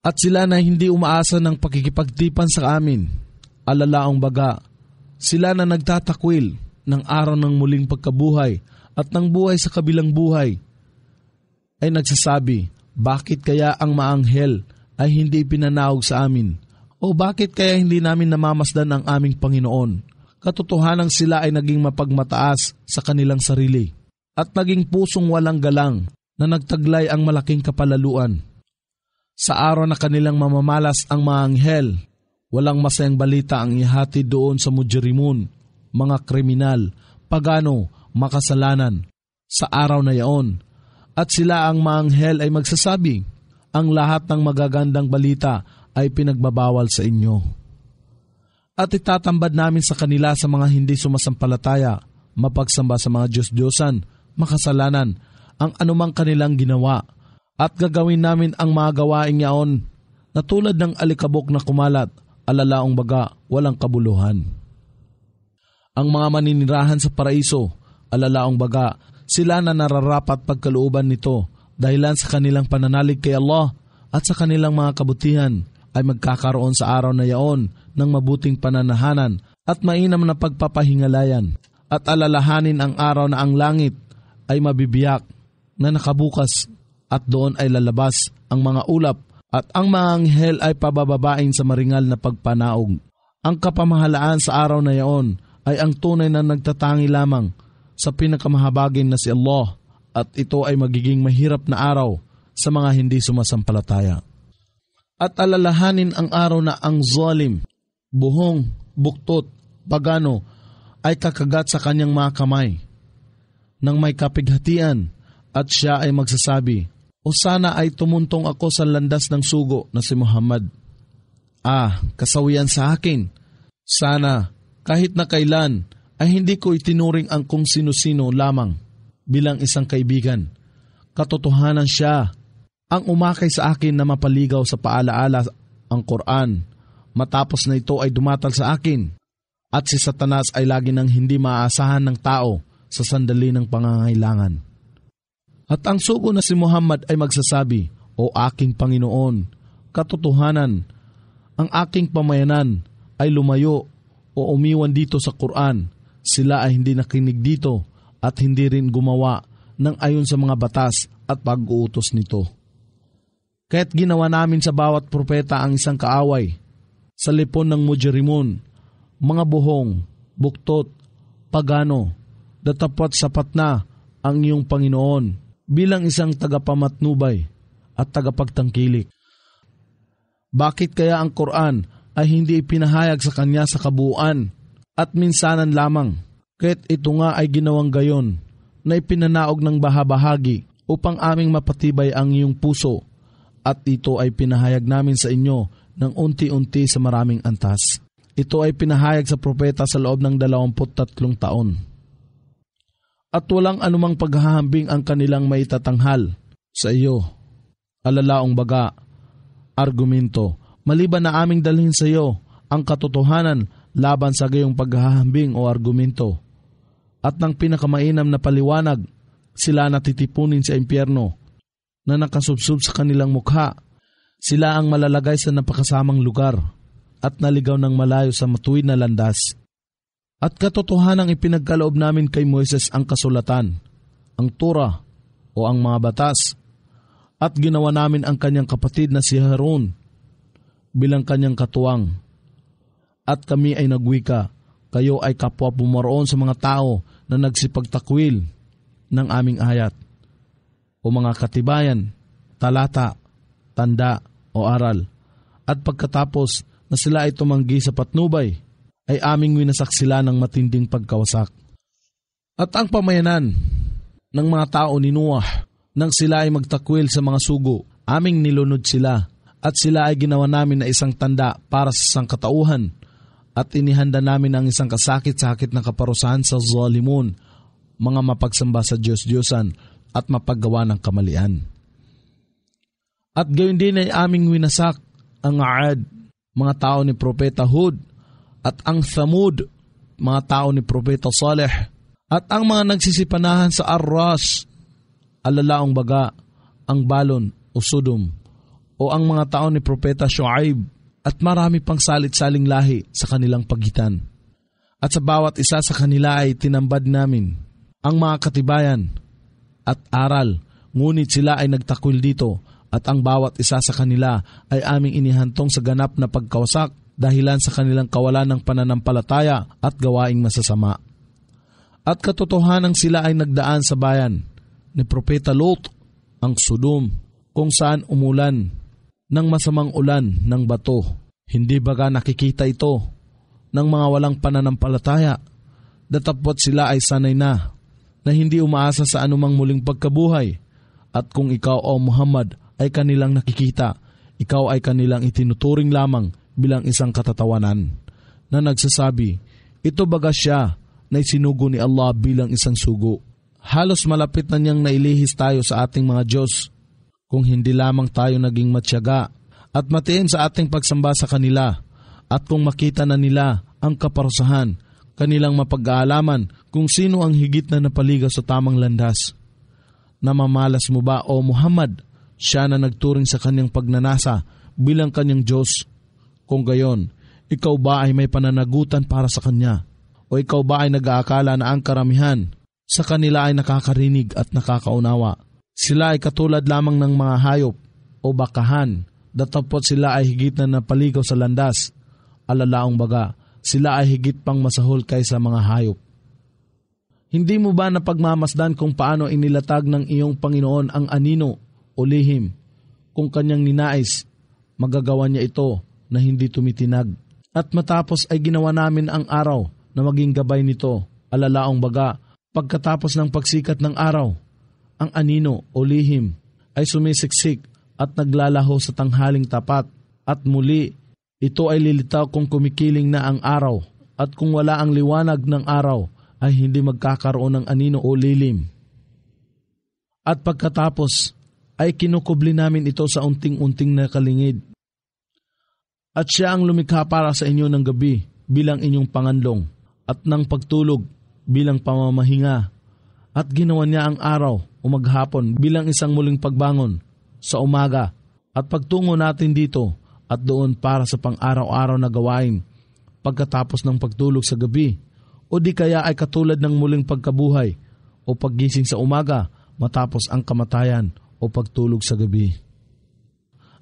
At sila na hindi umaasa ng pakikipagtipan sa amin, alalaong baga, sila na nagtatakwil ng araw ng muling pagkabuhay at ng buhay sa kabilang buhay, ay nagsasabi, bakit kaya ang maanghel ay hindi pinanaog sa amin? O bakit kaya hindi namin namamasdan ang aming Panginoon? Katotohanang sila ay naging mapagmataas sa kanilang sarili at naging pusong walang galang na nagtaglay ang malaking kapalaluan. Sa araw na kanilang mamamalas ang mga anghel, walang masayang balita ang ihatid doon sa mujrimun, mga kriminal, pagano, makasalanan, sa araw na yaon. At sila ang mga anghel ay magsasabi, ang lahat ng magagandang balita ay pinagbabawal sa inyo. At itatambad namin sa kanila sa mga hindi sumasampalataya, mapagsamba sa mga Diyos-Diyosan, makasalanan, ang anumang kanilang ginawa. At gagawin namin ang mga gawaing yaon na tulad ng alikabok na kumalat, alalaong baga, walang kabuluhan. Ang mga maninirahan sa paraiso, alalaong baga, sila na nararapat pagkalooban nito dahilan sa kanilang pananalig kay Allah at sa kanilang mga kabutihan ay magkakaroon sa araw na yaon ng mabuting pananahanan at mainam na pagpapahingalayan at alalahanin ang araw na ang langit ay mabibiyak na nakabukas at doon ay lalabas ang mga ulap at ang mga anghel ay pabababain sa maringal na pagpanaog. Ang kapamahalaan sa araw na yaon ay ang tunay na nagtatangi lamang sa pinakamahabagin na si Allah at ito ay magiging mahirap na araw sa mga hindi sumasampalataya. At alalahanin ang araw na ang zalim, buhong, buktot, pagano ay kakagat sa kanyang mga kamay nang may kapighatian at siya ay magsasabi, o sana ay tumuntong ako sa landas ng sugo na si Muhammad. Kasawian sa akin. Sana kahit na kailan ay hindi ko itinuring ang kung sino-sino lamang bilang isang kaibigan. Katotohanan siya ang umakay sa akin na mapaligaw sa paalaala ang Quran. Matapos na ito ay dumatal sa akin at si Satanas ay lagi nang hindi maaasahan ng tao sa sandali ng pangangailangan. At ang sugo na si Muhammad ay magsasabi, o aking Panginoon, katotohanan, ang aking pamayanan ay lumayo o umiwan dito sa Quran. Sila ay hindi nakinig dito at hindi rin gumawa ng ayon sa mga batas at pag-uutos nito. Kaya't ginawa namin sa bawat propeta ang isang kaaway, sa lipon ng mujrimun, mga buhong, buktot, pagano, datapwat sapat na ang iyong Panginoon bilang isang tagapamatnubay at tagapagtangkilik. Bakit kaya ang Quran ay hindi ipinahayag sa kanya sa kabuuan at minsanan lamang? Kaya't ito nga ay ginawang gayon na ipinanaog ng bahabahagi upang aming mapatibay ang iyong puso at ito ay pinahayag namin sa inyo ng unti-unti sa maraming antas. Ito ay pinahayag sa propeta sa loob ng 23 taon. At walang anumang paghahambing ang kanilang maitatanghal sa iyo. Alalaong baga, argumento, maliban na aming dalhin sa iyo ang katotohanan laban sa gayong paghahambing o argumento. At ng pinakamainam na paliwanag, sila natitipunin sa impyerno na nakasubsub sa kanilang mukha. Sila ang malalagay sa napakasamang lugar at naligaw ng malayo sa matuwid na landas. At katotohanang ipinagkaloob namin kay Moises ang kasulatan, ang Torah o ang mga batas, at ginawa namin ang kanyang kapatid na si Harun bilang kanyang katuwang. At kami ay nagwika, kayo ay kapwa pumaroon sa mga tao na nagsipagtakwil ng aming ayat, o mga katibayan, talata, tanda o aral. At pagkatapos na sila ay tumanggi sa patnubay, ay aming winasak sila ng matinding pagkawasak. At ang pamayanan ng mga tao ni Noah, nang sila ay magtakwil sa mga sugo, aming nilunod sila, at sila ay ginawa namin na isang tanda para sa sangkatauhan, at inihanda namin ang isang kasakit-sakit na kaparusahan sa zalimun, mga mapagsamba sa Diyos-Diyosan at mapaggawa ng kamalian. At gayon din ay aming winasak ang Aad, mga tao ni Propeta Hud, at ang Thamud, mga tao ni Propeta Saleh, at ang mga nagsisipanahan sa Arras, alalaong baga, ang Balon o Sodom, o o ang mga taon ni Propeta Shuaib at marami pang salit-saling lahi sa kanilang pagitan. At sa bawat isa sa kanila ay tinambad namin ang mga katibayan at aral, ngunit sila ay nagtakwil dito at ang bawat isa sa kanila ay aming inihantong sa ganap na pagkawasak dahilan sa kanilang kawalan ng pananampalataya at gawaing masasama. At katotohanan sila ay nagdaan sa bayan ni Propeta Lot, ang Sodom, kung saan umulan ng masamang ulan ng bato. Hindi baga nakikita ito ng mga walang pananampalataya, datapot sila ay sanay na hindi umaasa sa anumang muling pagkabuhay. At kung ikaw o Muhammad ay kanilang nakikita, ikaw ay kanilang itinuturing lamang bilang isang katatawanan na nagsasabi, ito baga siya na isinugo ni Allah bilang isang sugo. Halos malapit na niyang nailihis tayo sa ating mga Diyos kung hindi lamang tayo naging matyaga at matiin sa ating pagsamba sa kanila. At kung makita na nila ang kaparusahan, kanilang mapag-aalaman kung sino ang higit na napaligaw sa tamang landas. Namamalas mo ba o Muhammad, siya na nagturing sa kanyang pagnanasa bilang kanyang Diyos? Kung gayon, ikaw ba ay may pananagutan para sa kanya? O ikaw ba ay nag-aakala na ang karamihan sa kanila ay nakakarinig at nakakaunawa? Sila ay katulad lamang ng mga hayop o bakahan, datapot sila ay higit na napaligaw sa landas. Alalaong baga, sila ay higit pang masahol kaysa mga hayop. Hindi mo ba napagmamasdan kung paano inilatag ng iyong Panginoon ang anino o lihim? Kung kanyang ninais, magagawa niya ito na hindi tumitinag. At matapos ay ginawa namin ang araw na maging gabay nito. Alalaong baga, pagkatapos ng pagsikat ng araw, ang anino o lihim ay sumisiksik at naglalaho sa tanghaling tapat. At muli, ito ay lilitaw kung kumikiling na ang araw, at kung wala ang liwanag ng araw ay hindi magkakaroon ng anino o lilim. At pagkatapos ay kinukubli namin ito sa unting-unting na kalingid. At siya ang lumikha para sa inyo ng gabi bilang inyong panganlong at ng pagtulog bilang pamamahinga. At ginawa niya ang araw o maghapon bilang isang muling pagbangon sa umaga at pagtungo natin dito at doon para sa pang-araw-araw na gawain pagkatapos ng pagtulog sa gabi, o di kaya ay katulad ng muling pagkabuhay o paggising sa umaga matapos ang kamatayan o pagtulog sa gabi.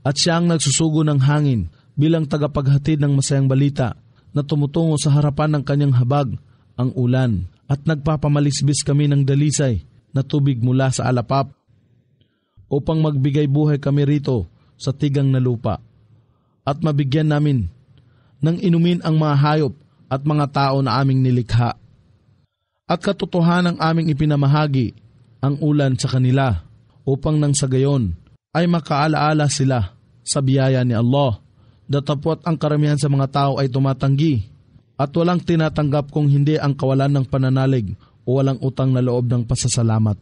At siya ang nagsusugo ng hangin bilang tagapaghatid ng masayang balita na tumutungo sa harapan ng kanyang habag, ang ulan, at nagpapamalisbis kami ng dalisay na tubig mula sa alapap upang magbigay buhay kami rito sa tigang na lupa. At mabigyan namin ng inumin ang mga hayop at mga tao na aming nilikha. At katotohanang aming ipinamahagi ang ulan sa kanila upang nang sa gayon ay makaalaala sila sa biyaya ni Allah. Datapot ang karamihan sa mga tao ay tumatanggi at walang tinatanggap kung hindi ang kawalan ng pananalig o walang utang na loob ng pasasalamat.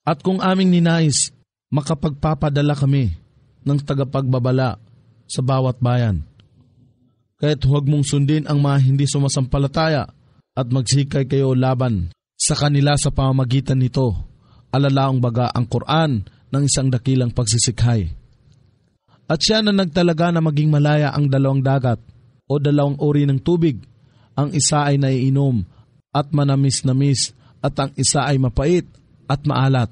At kung aming ninais, makapagpapadala kami ng tagapagbabala sa bawat bayan. Kaya't huwag mong sundin ang mga hindi sumasampalataya at magsikay kayo laban sa kanila sa pamamagitan nito. Alalaong baga ang Quran ng isang dakilang pagsisikhay. At siya na nagtalaga na maging malaya ang dalawang dagat o dalawang uri ng tubig. Ang isa ay naiinom at manamis-namis at ang isa ay mapait at maalat.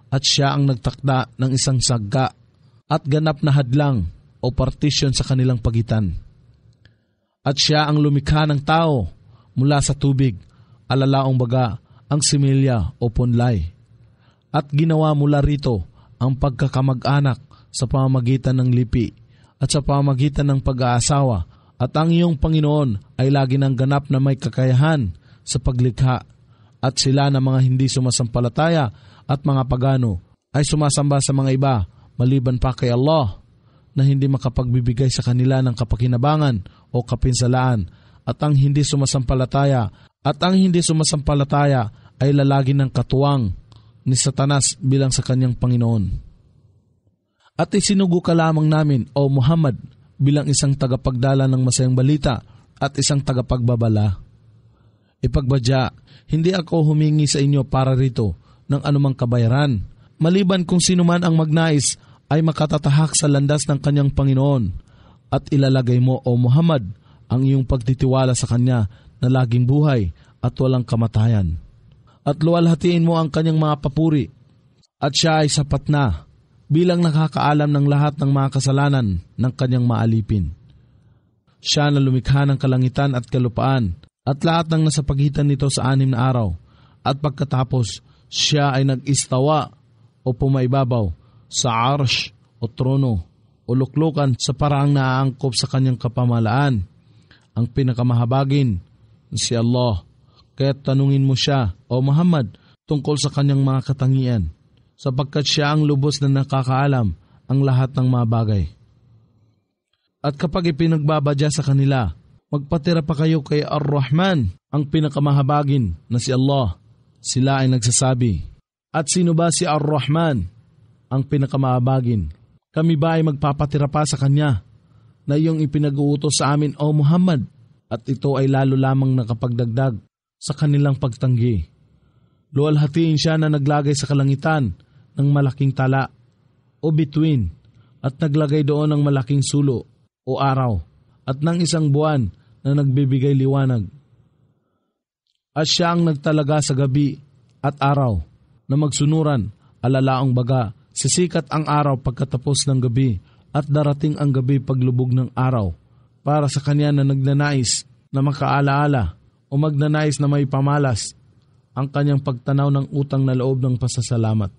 At siya ang nagtakda ng isang sagga at ganap na hadlang o partition sa kanilang pagitan. At siya ang lumikha ng tao mula sa tubig, alalaong baga ang similya o punlay. At ginawa mula rito ang pagkakamag-anak sa pamamagitan ng lipi at sa pamamagitan ng pag-aasawa. At ang iyong Panginoon ay lagi ng ganap na may kakayahan sa paglikha. At sila na mga hindi sumasampalataya at mga pagano ay sumasamba sa mga iba maliban pa kay Allah, na hindi makapagbibigay sa kanila ng kapakinabangan o kapinsalaan. At ang hindi sumasampalataya ay lalagi ng katuwang ni Satanas bilang sa kanyang Panginoon. At isinugo ka lamang namin, O Muhammad, bilang isang tagapagdala ng masayang balita at isang tagapagbabala. Ipagbadya, hindi ako humingi sa inyo para rito ng anumang kabayaran, maliban kung sino man ang magnais ay makatatahak sa landas ng kanyang Panginoon at ilalagay mo, O Muhammad, ang iyong pagtitiwala sa Kanya na laging buhay at walang kamatayan. At luwalhatiin mo ang kanyang mga papuri at siya ay sapat na bilang nakakaalam ng lahat ng mga kasalanan ng kanyang maalipin. Siya na lumikha ng kalangitan at kalupaan at lahat ng nasa pagitan nito sa 6 na araw at pagkatapos siya ay nag-istawa o pumaibabaw sa arsh o trono o luklukan sa paraang naaangkop sa kanyang kapamalaan. Ang pinakamahabagin, si Allah. Kaya't tanungin mo siya, O Muhammad, tungkol sa kanyang mga katangian, sapagkat siya ang lubos na nakakaalam ang lahat ng mga bagay. At kapag ipinagbabadya sa kanila, magpatira pa kayo kay Ar-Rahman, ang pinakamahabagin na si Allah. Sila ay nagsasabi, at sino ba si Ar-Rahman, ang pinakamahabagin? Kami ba ay magpapatira pa sa Kanya na iyong ipinag-uutos sa amin, O Muhammad? At ito ay lalo lamang nakapagdagdag sa kanilang pagtanggi. Luwalhatiin siya na naglagay sa kalangitan ng malaking tala o bituin at naglagay doon ng malaking sulo o araw at ng isang buwan na nagbibigay liwanag. At siya ang nagtalaga sa gabi at araw na magsunuran, alalaong baga, sisikat ang araw pagkatapos ng gabi at darating ang gabi paglubog ng araw para sa kanya na nagnanais na makaalaala o magnanais na may pamalas ang kanyang pagtanaw ng utang na loob ng pasasalamat.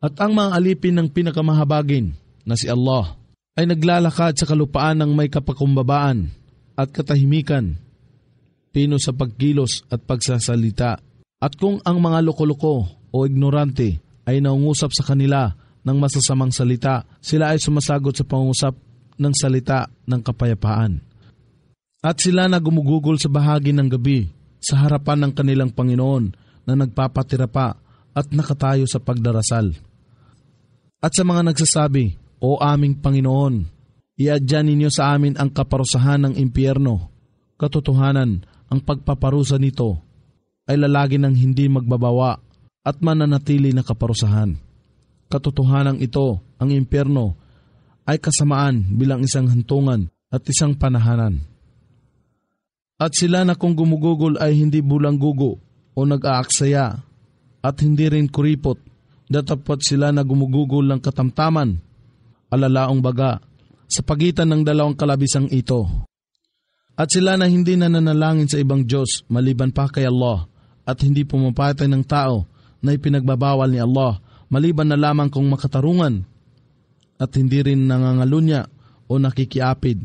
At ang mga alipin ng pinakamahabagin na si Allah ay naglalakad sa kalupaan ng may kapakumbabaan at katahimikan, pino sa pagkilos at pagsasalita. At kung ang mga loko-loko o ignorante ay naungusap sa kanila ng masasamang salita, sila ay sumasagot sa pangusap ng salita ng kapayapaan. At sila na gumugugol sa bahagi ng gabi sa harapan ng kanilang Panginoon na nagpapatira pa at nakatayo sa pagdarasal. At sa mga nagsasabi, O aming Panginoon, iadya ninyo sa amin ang kaparusahan ng impyerno. Katotohanan, ang pagpaparusa nito ay lalagi ng hindi magbabawa at mananatili na kaparusahan. Katotohanan ito, ang impyerno, ay kasamaan bilang isang hantungan at isang panahanan. At sila na kung gumugugol ay hindi bulanggugo o nag-aaksaya at hindi rin kuripot, datapot sila na gumugugol ng katamtaman, alalaong baga, sa pagitan ng dalawang kalabisang ito. At sila na hindi nananalangin sa ibang Diyos maliban pa kay Allah at hindi pumapatay ng tao na ipinagbabawal ni Allah maliban na lamang kung makatarungan at hindi rin nangangalunya o nakikiapid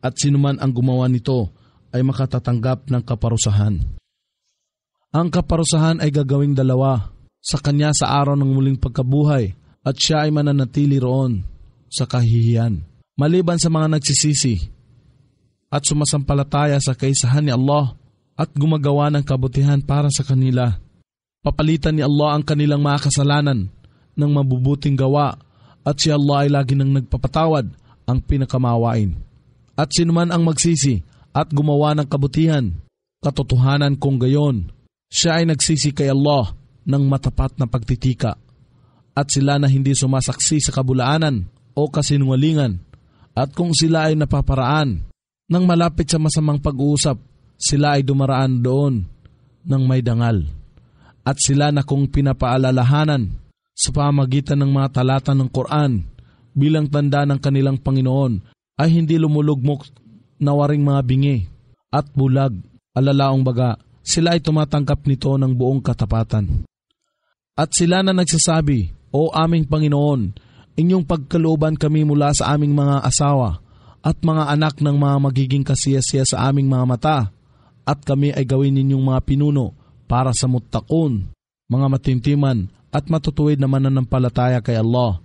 at sinuman ang gumawa nito ay makatatanggap ng kaparusahan. Ang kaparusahan ay gagawing dalawa sa kanya sa araw ng muling pagkabuhay at siya ay mananatili roon sa kahihiyan. Maliban sa mga nagsisisi at sumasampalataya sa kaisahan ni Allah at gumagawa ng kabutihan para sa kanila, papalitan ni Allah ang kanilang mga kasalanan ng mabubuting gawa at si Allah ay lagi nang nagpapatawad, ang pinakamawain. At sinuman ang magsisi at gumawa ng kabutihan, katotohanan kung gayon, siya ay nagsisi kay Allah ng matapat na pagtitika. At sila na hindi sumasaksi sa kabulaanan o kasinungalingan, at kung sila ay napaparaan nang malapit sa masamang pag-uusap, sila ay dumaraan doon ng may dangal. At sila na kung pinapaalalahanan sa pamagitan ng mga talata ng Quran bilang tanda ng kanilang Panginoon ay hindi lumulugmok na waring mga bingi at bulag, alalaong baga, sila ay tumatanggap nito ng buong katapatan. At sila na nagsasabi, O aming Panginoon, inyong pagkalooban kami mula sa aming mga asawa at mga anak ng mga magiging kasiyasiya sa aming mga mata, at kami ay gawin ninyong mga pinuno para sa muttaqun, mga matintiman at matutuwid na mananampalataya kay Allah.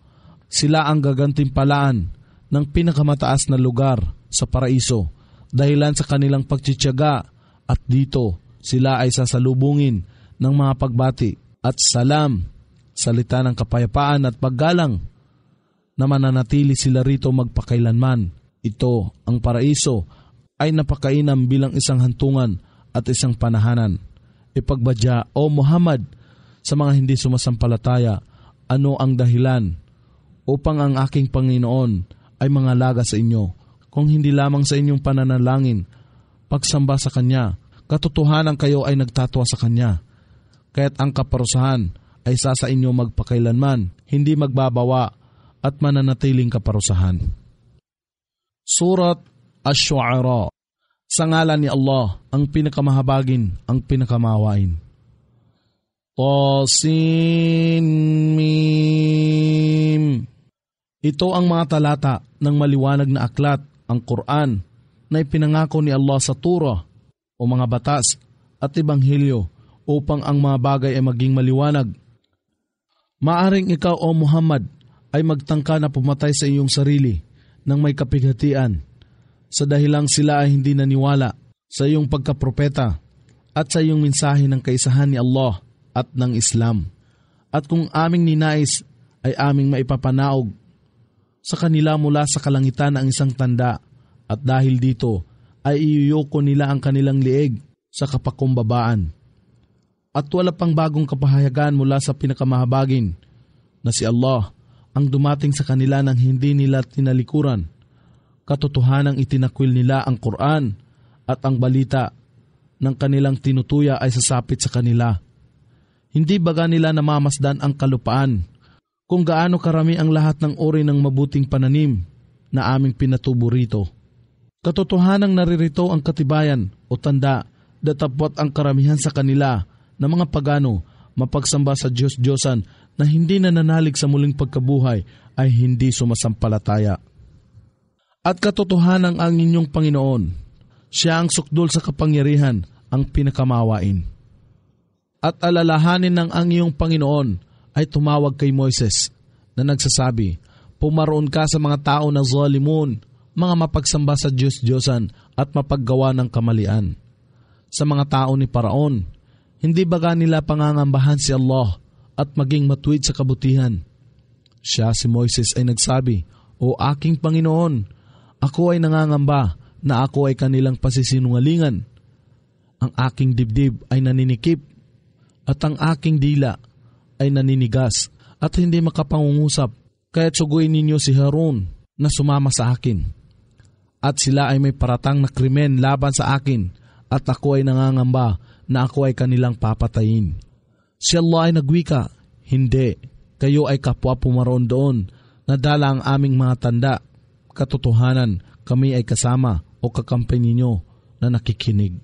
Sila ang gagantimpalaan ng pinakamataas na lugar sa paraiso dahilan sa kanilang pagtitiyaga, at dito sila ay sasalubungin ng mga pagbati at salam, salita ng kapayapaan at paggalang, na mananatili sila rito magpakailanman. Ito, ang paraiso, ay napakainam bilang isang hantungan at isang panahanan. Ipagbadya, O Muhammad, sa mga hindi sumasampalataya, ano ang dahilan upang ang aking Panginoon ay mangalaga sa inyo, kung hindi lamang sa inyong pananalangin, pagsamba sa Kanya, katotohanan kayo ay nagtatwa sa Kanya. Kaya't ang kaparusahan ay sa inyo magpakailanman, hindi magbabawa at mananatiling kaparusahan. Surat Ash-Shu'ara. Sa ngalan ni Allah, ang pinakamahabagin, ang pinakamawain. Tasin Mim. Ito ang mga talata ng maliwanag na aklat, ang Quran, na ipinangako ni Allah sa Torah o mga batas at Ebanghelyo upang ang mga bagay ay maging maliwanag. Maaring ikaw o Muhammad ay magtangka na pumatay sa iyong sarili nang may kapighatian sa dahilang sila ay hindi naniwala sa iyong pagkapropeta at sa iyong mensahe ng kaisahan ni Allah at ng Islam. At kung aming ninais ay aming maipapanaog sa kanila mula sa kalangitan ang isang tanda, at dahil dito ay iyuyuko nila ang kanilang lieg sa kapakumbabaan. At wala pang bagong kapahayagan mula sa pinakamahabagin na si Allah ang dumating sa kanila nang hindi nila tinalikuran. Katotohanang itinakwil nila ang Quran at ang balita ng kanilang tinutuya ay sasapit sa kanila. Hindi baga nila namamasdan ang kalupaan kung gaano karami ang lahat ng uri ng mabuting pananim na aming pinatubo rito. Katotohanang naririto ang katibayan o tanda datapwat ang karamihan sa kanila na mga pagano mapagsamba sa Diyos-Diyosan na hindi nananalig sa muling pagkabuhay ay hindi sumasampalataya. At katotohanan ang inyong Panginoon, siya ang sukdol sa kapangyarihan, ang pinakamawain. At alalahanin ng ang iyong Panginoon ay tumawag kay Moises na nagsasabi, pumaroon ka sa mga tao na zalimun, mga mapagsamba sa Diyos-Diyosan at mapaggawa ng kamalian. Sa mga tao ni Paraon, hindi baga nila pangangambahan si Allah at maging matuwid sa kabutihan. Siya si Moises ay nagsabi, O aking Panginoon, ako ay nangangamba na ako ay kanilang pasisinungalingan. Ang aking dibdib ay naninikip at ang aking dila ay naninigas at hindi makapangungusap. Kaya't suguin ninyo si Harun na sumama sa akin. At sila ay may paratang na krimen laban sa akin at ako ay nangangamba na ako ay kanilang papatayin. Si Allah ay nagwika, hindi, kayo ay kapwa pumaroon doon, nadala ang aming mga tanda. Katotohanan, kami ay kasama o kakampi ninyo na nakikinig.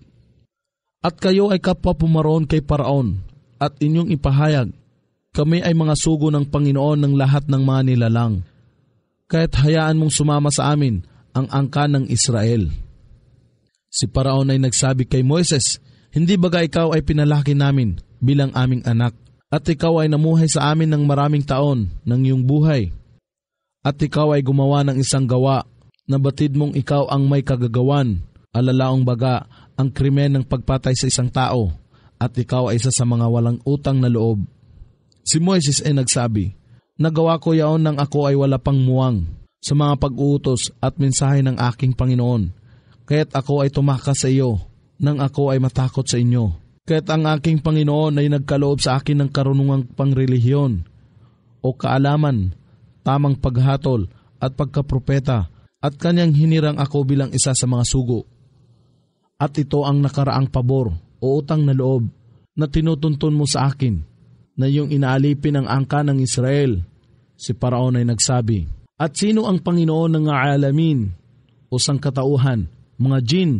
At kayo ay kapwa pumaroon kay Paraon at inyong ipahayag, kami ay mga sugo ng Panginoon ng lahat ng mga nilalang. Kaya't hayaan mong sumama sa amin ang angkan ng Israel. Si Paraon ay nagsabi kay Moises, hindi baga ikaw ay pinalaki namin bilang aming anak at ikaw ay namuhay sa amin ng maraming taon ng iyong buhay. At ikaw ay gumawa ng isang gawa na batid mong ikaw ang may kagagawan, alalaong baga ang krimen ng pagpatay sa isang tao, at ikaw ay isa sa mga walang utang na loob. Si Moises ay nagsabi, nagawa ko yaon nang ako ay wala pang muwang sa mga pag-uutos at mensahe ng aking Panginoon, kaya't ako ay tumakas sa iyo nang ako ay matakot sa inyo. Kaya't ang aking Panginoon ay nagkaloob sa akin ng karunungang pangrelihiyon o kaalaman, tamang paghatol at pagkapropeta, at kanyang hinirang ako bilang isa sa mga sugo. At ito ang nakaraang pabor o utang na loob na tinutuntun mo sa akin, na yung inaalipin ang angka ng Israel. Si Paraon ay nagsabi, at sino ang Panginoon ng alamin o sangkatauhan, mga jin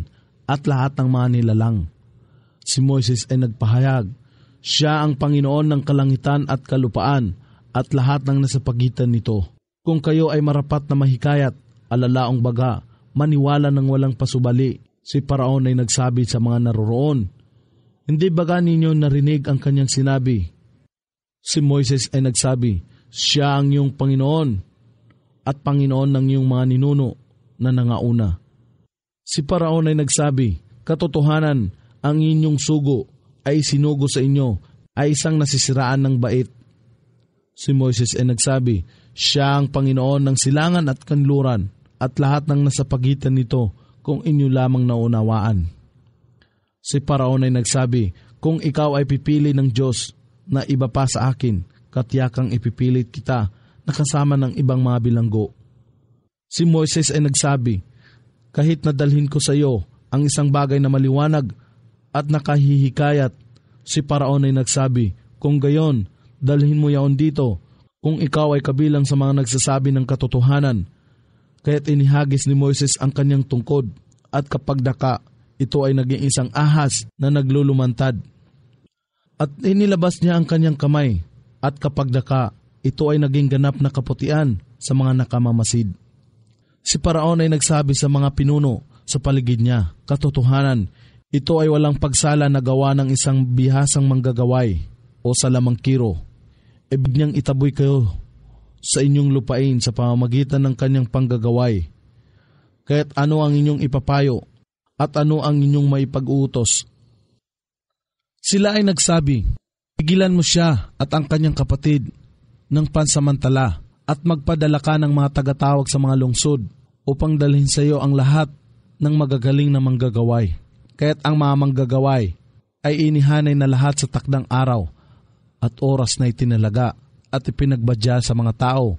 at lahat ng mga nilalang? Si Moises ay nagpahayag, siya ang Panginoon ng kalangitan at kalupaan at lahat ng nasa pagitan nito. Kung kayo ay marapat na mahikayat, alalaong baga, maniwala ng walang pasubali. Si Paraon ay nagsabi sa mga naroroon, hindi baga ninyo narinig ang kanyang sinabi? Si Moises ay nagsabi, siya ang iyong Panginoon at Panginoon ng iyong mga ninuno na nangauna. Si Paraon ay nagsabi, katotohanan, ang inyong sugo ay sinugo sa inyo ay isang nasisiraan ng bait. Si Moises ay nagsabi, siya ang Panginoon ng silangan at kanluran at lahat ng nasa pagitan nito kung inyo lamang naunawaan. Si Paraon ay nagsabi, kung ikaw ay pipili ng Diyos na iba pa sa akin, katiyakang ipipilit kita na kasama ng ibang mga bilanggo. Si Moises ay nagsabi, kahit nadalhin ko sa iyo ang isang bagay na maliwanag at nakahihikayat. Si Paraon ay nagsabi, kung gayon, dalhin mo yaon dito kung ikaw ay kabilang sa mga nagsasabi ng katotohanan. Kaya't inihagis ni Moises ang kanyang tungkod at kapag daka, ito ay naging isang ahas na naglulumantad. At inilabas niya ang kanyang kamay at kapag daka, ito ay naging ganap na kaputian sa mga nakamamasid. Si Paraon ay nagsabi sa mga pinuno sa paligid niya, katotohanan, ito ay walang pagsala na gawa ng isang bihasang manggagaway o salamangkiro. Ibig niyang itaboy kayo sa inyong lupain sa pamamagitan ng kanyang panggagaway. Kaya't ano ang inyong ipapayo at ano ang inyong maipag-uutos? Sila ay nagsabi, pigilan mo siya at ang kanyang kapatid ng pansamantala at magpadala ka ng mga tagatawag sa mga lungsod upang dalhin sa iyo ang lahat ng magagaling na manggagaway. Kaya't ang mga manggagaway ay inihanay na lahat sa takdang araw at oras na itinalaga at ipinagbadya sa mga tao.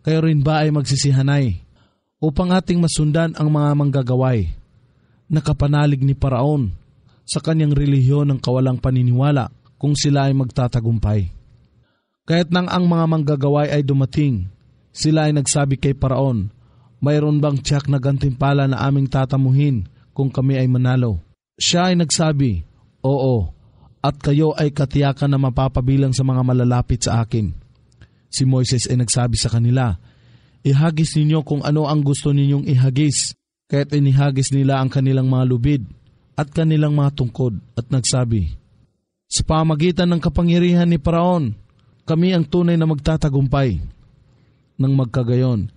Kayo rin ba ay magsisihanay upang ating masundan ang mga manggagaway? Nakapanalig ni Paraon sa kanyang relihiyon ng kawalang paniniwala kung sila ay magtatagumpay. Kaya't nang ang mga manggagaway ay dumating, sila ay nagsabi kay Paraon, mayroon bang tiyak na gantimpala na aming tatamuhin kung kami ay manalo? Siya ay nagsabi, oo, at kayo ay katiyakan na mapapabilang sa mga malalapit sa akin. Si Moises ay nagsabi sa kanila, ihagis ninyo kung ano ang gusto ninyong ihagis. Kaya't inihagis nila ang kanilang mga lubid at kanilang mga tungkod at nagsabi, sa pamagitan ng kapangyarihan ni Paraon, kami ang tunay na magtatagumpay. Nang magkagayon,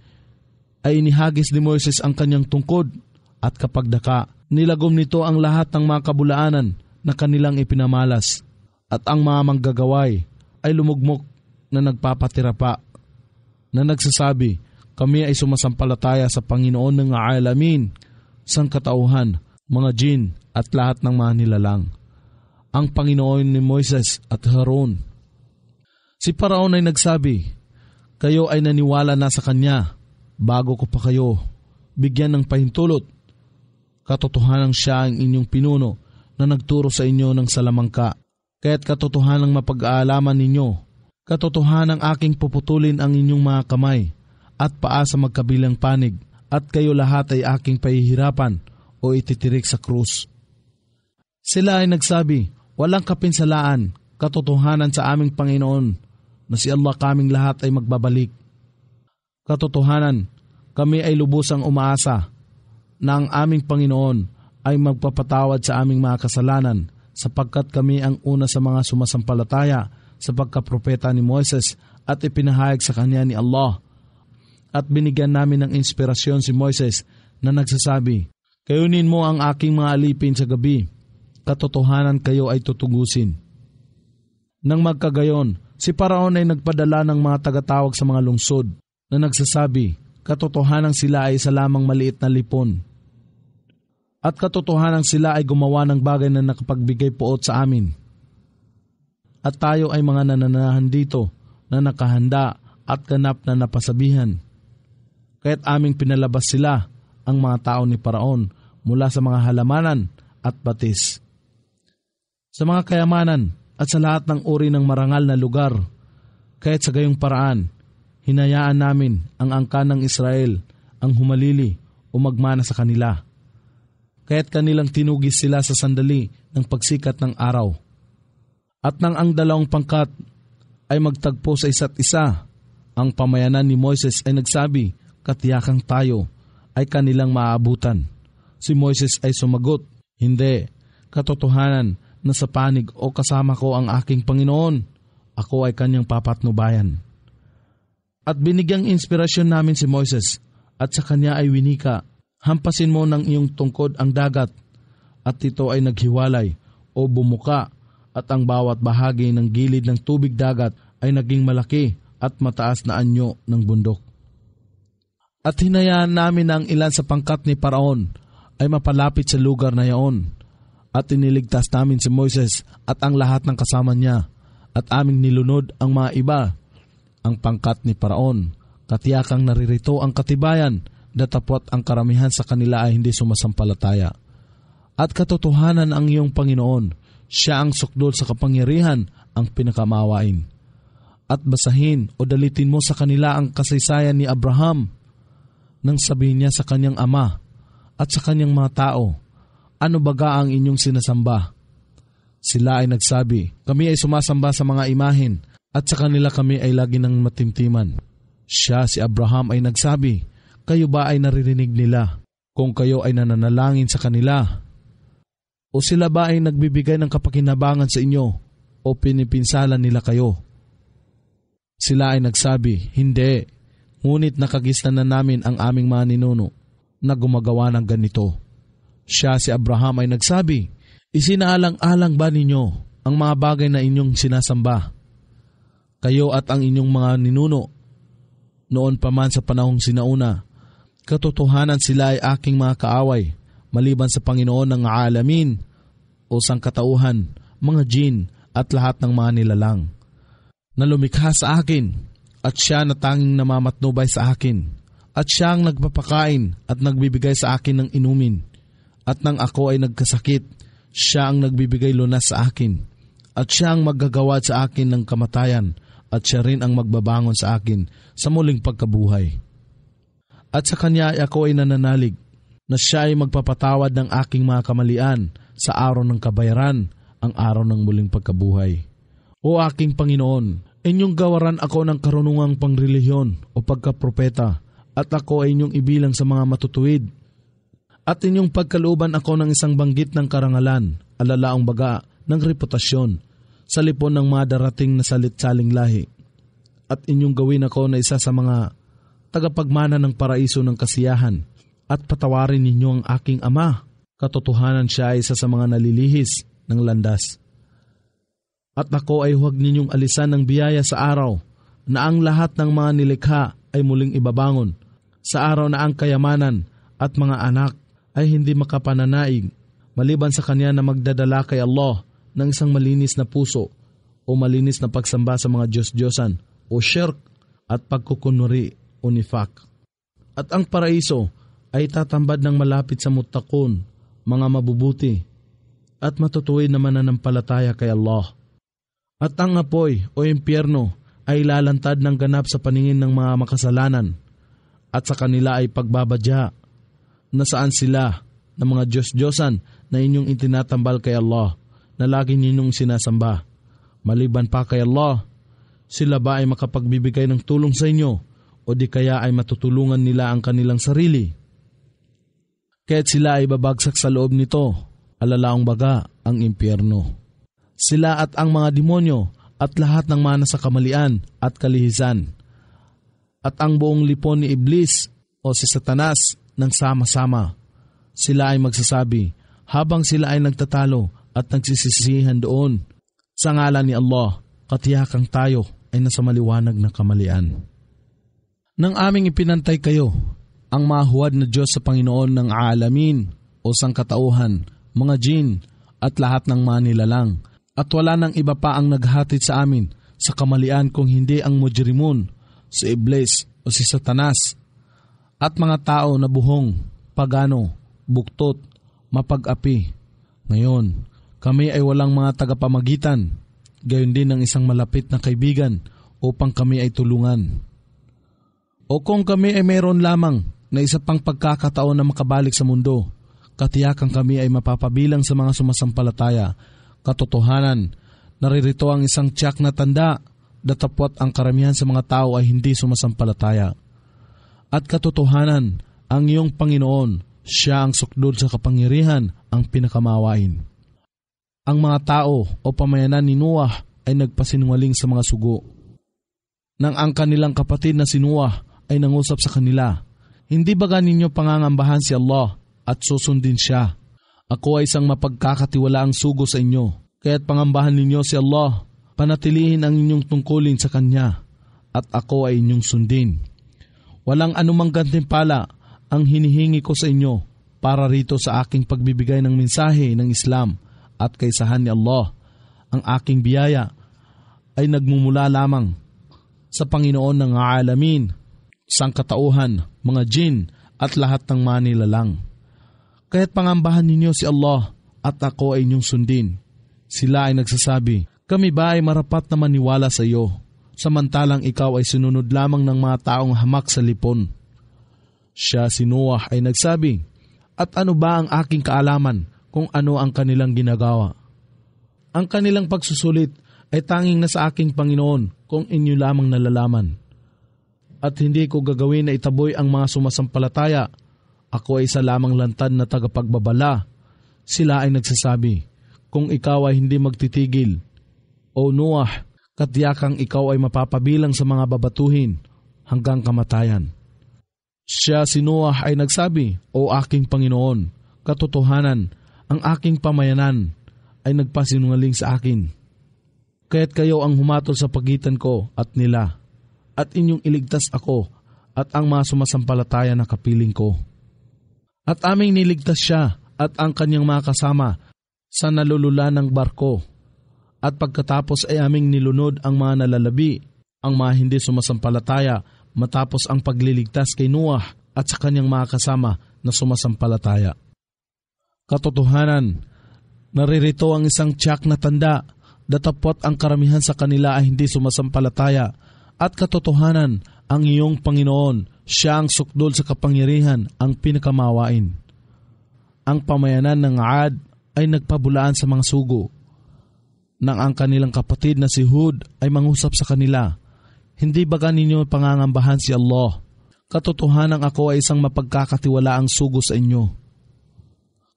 ay inihagis ni Moises ang kanyang tungkod at kapag daka, nilagom nito ang lahat ng mga kabulaanan na kanilang ipinamalas at ang mga manggagaway ay lumugmok na nagpapatira pa na nagsasabi, kami ay sumasampalataya sa Panginoon ng alamin, sangkatauhan, mga jin at lahat ng mga nilalang. Ang Panginoon ni Moises at Haron. Si Paraon ay nagsabi, kayo ay naniwala na sa kanya bago ko pa kayo bigyan ng pahintulot. Katotohanang siya ang inyong pinuno na nagturo sa inyo ng salamangka. Kaya't katotohanang mapag-aalaman ninyo, katotohanang aking puputulin ang inyong mga kamay at paa sa magkabilang panig at kayo lahat ay aking pahihirapan o ititirik sa krus. Sila ay nagsabi, walang kapinsalaan, katotohanan sa aming Panginoon na si Allah kaming lahat ay magbabalik. Katotohanan, kami ay lubusang umaasa na ang aming Panginoon ay magpapatawad sa aming mga kasalanan sapagkat kami ang una sa mga sumasampalataya sa pagkapropeta ni Moises at ipinahayag sa kanya ni Allah. At binigyan namin ng inspirasyon si Moises na nagsasabi, kayunin mo ang aking mga alipin sa gabi, katotohanan kayo ay tutugusin. Nang magkagayon, si Paraon ay nagpadala ng mga tagatawag sa mga lungsod na nagsasabi, katotohanan sila ay isa lamang maliit na lipon. At katotohanan sila ay gumawa ng bagay na nakapagbigay puot sa amin. At tayo ay mga nananahan dito na nakahanda at ganap na napasabihan. Kaya't aming pinalabas sila, ang mga tao ni Paraon, mula sa mga halamanan at batis. Sa mga kayamanan at sa lahat ng uri ng marangal na lugar, kaya't sa gayong paraan, hinayaan namin ang angkan ng Israel ang humalili o magmana sa kanila. Kaya't kanilang tinugis sila sa sandali ng pagsikat ng araw. At nang ang dalawang pangkat ay magtagpo sa isa't isa, ang pamayanan ni Moises ay nagsabi, katiyakang tayo ay kanilang maaabutan. Si Moises ay sumagot, hindi, katotohanan na sa panig o kasama ko ang aking Panginoon, ako ay kanyang papatnubayan. At binigyang inspirasyon namin si Moises at sa kanya ay winika, hampasin mo ng iyong tungkod ang dagat at ito ay naghiwalay o bumuka at ang bawat bahagi ng gilid ng tubig dagat ay naging malaki at mataas na anyo ng bundok. At hinayaan namin ang ilan sa pangkat ni Paraon ay mapalapit sa lugar na yaon. At iniligtas namin si Moises at ang lahat ng kasama niya at aming nilunod ang mga iba, ang pangkat ni Paraon. Katiyakang naririto ang katibayan, datapwat ang karamihan sa kanila ay hindi sumasampalataya. At katotohanan ang iyong Panginoon, siya ang sukdol sa kapangyarihan, ang pinakamawain. At basahin o dalitin mo sa kanila ang kasaysayan ni Abraham nang sabihin niya sa kanyang ama at sa kanyang mga tao, ano baga ang inyong sinasamba? Sila ay nagsabi, kami ay sumasamba sa mga imahen at sa kanila kami ay lagi nang matimtiman. Siya, si Abraham, ay nagsabi, kayo ba ay naririnig nila kung kayo ay nananalangin sa kanila? O sila ba ay nagbibigay ng kapakinabangan sa inyo o pinipinsalan nila kayo? Sila ay nagsabi, hindi, ngunit nakagisnan na namin ang aming mga ninuno na gumagawa ng ganito. Siya, si Abraham, ay nagsabi, isinaalang-alang ba ninyo ang mga bagay na inyong sinasamba? Kayo at ang inyong mga ninuno, noon pa man sa panahong sinauna, katotohanan sila ay aking mga kaaway, maliban sa Panginoon ng alamin o sangkatauhan, mga jin at lahat ng mga nilalang, na lumikha sa akin at siya na tanging namamatnubay sa akin, at siya ang nagpapakain at nagbibigay sa akin ng inumin, at nang ako ay nagkasakit, siya ang nagbibigay lunas sa akin, at siya ang maggagawad sa akin ng kamatayan, at siya rin ang magbabangon sa akin sa muling pagkabuhay. At sa kanya ay ako ay nananalig, na siya ay magpapatawad ng aking mga kamalian sa araw ng kabayaran, ang araw ng muling pagkabuhay. O aking Panginoon, inyong gawaran ako ng karunungang pangrelihiyon o pagkapropeta, at ako ay inyong ibilang sa mga matutuwid. At inyong pagkalooban ako ng isang banggit ng karangalan, alalaong baga ng reputasyon, sa lipon ng mga darating na salit-saling lahi. At inyong gawin ako na isa sa mga tagapagmana ng paraiso ng kasiyahan, at patawarin ninyo ang aking ama. Katotohanan siya ay isa sa mga nalilihis ng landas. At ako ay huwag ninyong alisan ng biyaya sa araw na ang lahat ng mga nilikha ay muling ibabangon, sa araw na ang kayamanan at mga anak ay hindi makapananaig, maliban sa kanya na magdadala kay Allah ng isang malinis na puso o malinis na pagsamba sa mga Diyos-Diyosan o shirk at pagkukunwari o nifak. At ang paraiso ay tatambad ng malapit sa muttaqun, mga mabubuti, at matutuwid na mananampalataya kay Allah. At ang apoy o impyerno ay lalantad ng ganap sa paningin ng mga makasalanan, at sa kanila ay pagbabadya, na saan sila ng mga Diyos-Diyosan na inyong itinatambal kay Allah, na lagi ninyong sinasamba. Maliban pa kay Allah, sila ba ay makapagbibigay ng tulong sa inyo, o di kaya ay matutulungan nila ang kanilang sarili? Kaya't sila ay babagsak sa loob nito, alalaong baga ang impyerno. Sila at ang mga demonyo at lahat ng mga nasa kamalian at kalihisan, at ang buong lipon ni Iblis o si Satanas ng sama-sama. Sila ay magsasabi, habang sila ay nagtatalo at nagsisisihan doon, sa ngalan ni Allah, katiyakang tayo ay nasa maliwanag na kamalian. Nang aming ipinantay kayo, ang mahuwad na Diyos sa Panginoon ng alamin o sangkatauhan, mga jin at lahat ng mga nilalang, at wala nang iba pa ang naghatid sa amin sa kamalian kung hindi ang mujrimun, si Iblis o si Satanas, at mga tao na buhong, pagano, buktot, mapag-api. Ngayon, kami ay walang mga tagapamagitan, gayon din ng isang malapit na kaibigan upang kami ay tulungan. O kung kami ay mayroon lamang na isa pang pagkakataon na makabalik sa mundo, katiyakang kami ay mapapabilang sa mga sumasampalataya. Katotohanan, naririto ang isang tiyak na tanda, datapwat ang karamihan sa mga tao ay hindi sumasampalataya. At katotohanan, ang iyong Panginoon, siya ang sukdol sa kapangyarihan, ang pinakamawain. Ang mga tao o pamayanan ni Noah ay nagpasinungaling sa mga sugo. Nang ang kanilang kapatid na si Noah ay nangusap sa kanila, hindi baga ninyo pangangambahan si Allah at susundin siya? Ako ay isang mapagkakatiwalaang sugo sa inyo, kaya't pangambahan ninyo si Allah, panatilihin ang inyong tungkulin sa Kanya, at ako ay inyong sundin. Walang anumang gantimpala ang hinihingi ko sa inyo para rito sa aking pagbibigay ng mensahe ng Islam at kaysahan ni Allah. Ang aking biyaya ay nagmumula lamang sa Panginoon ng alamin, sangkatauhan, mga jin at lahat ng manilalang. Kaya't pangambahan ninyo si Allah at ako ay inyong sundin. Sila ay nagsasabi, kami ba ay marapat na maniwala sa iyo, samantalang ikaw ay sinunod lamang ng mga taong hamak sa lipon? Siya si Noah ay nagsabi, at ano ba ang aking kaalaman kung ano ang kanilang ginagawa? Ang kanilang pagsusulit ay tanging nasa aking Panginoon kung inyo lamang nalalaman. At hindi ko gagawin na itaboy ang mga sumasampalataya. Ako ay isa lamang lantad na tagapagbabala. Sila ay nagsasabi, kung ikaw ay hindi magtitigil, O Noah, katiyakang ikaw ay mapapabilang sa mga babatuhin hanggang kamatayan. Siya si Noah ay nagsabi, O aking Panginoon, katotohanan, ang aking pamayanan ay nagpasinungaling sa akin. Kaya't kayo ang humatol sa pagitan ko at nila, at inyong iligtas ako at ang mga sumasampalataya na kapiling ko. At aming niligtas siya at ang kanyang mga kasama sa nalulula ng barko. At pagkatapos ay aming nilunod ang mga nalalabi, ang mga hindi sumasampalataya, matapos ang pagliligtas kay Noah at sa kanyang mga kasama na sumasampalataya. Katotohanan, naririto ang isang tiyak na tanda, datapwat ang karamihan sa kanila ay hindi sumasampalataya, at katotohanan, ang iyong Panginoon, siya ang sukdol sa kapangyarihan, ang pinakamawain. Ang pamayanan ng Aad ay nagpabulaan sa mga sugo, nang ang kanilang kapatid na si Hud ay mangusap sa kanila, hindi baga ninyo pangangambahan si Allah? Katotohanan ako ay isang mapagkakatiwalaang sugo sa inyo.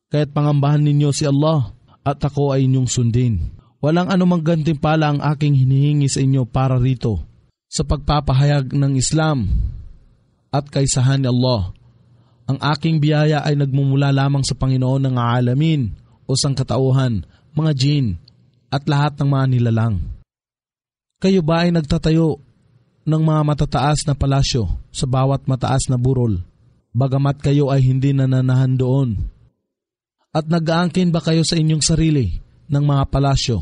Kaya't pangambahan ninyo si Allah at ako ay inyong sundin. Walang anumang gantimpala ang aking hinihingi sa inyo para rito sa pagpapahayag ng Islam at kaisahan ni Allah. Ang aking biyaya ay nagmumula lamang sa Panginoon ng alamin o sangkatauhan, mga jin at lahat ng mga nilalang. Kayo ba ay nagtatayo ng mga matataas na palasyo sa bawat mataas na burol, bagamat kayo ay hindi nananahan doon? At nag-aangkin ba kayo sa inyong sarili ng mga palasyo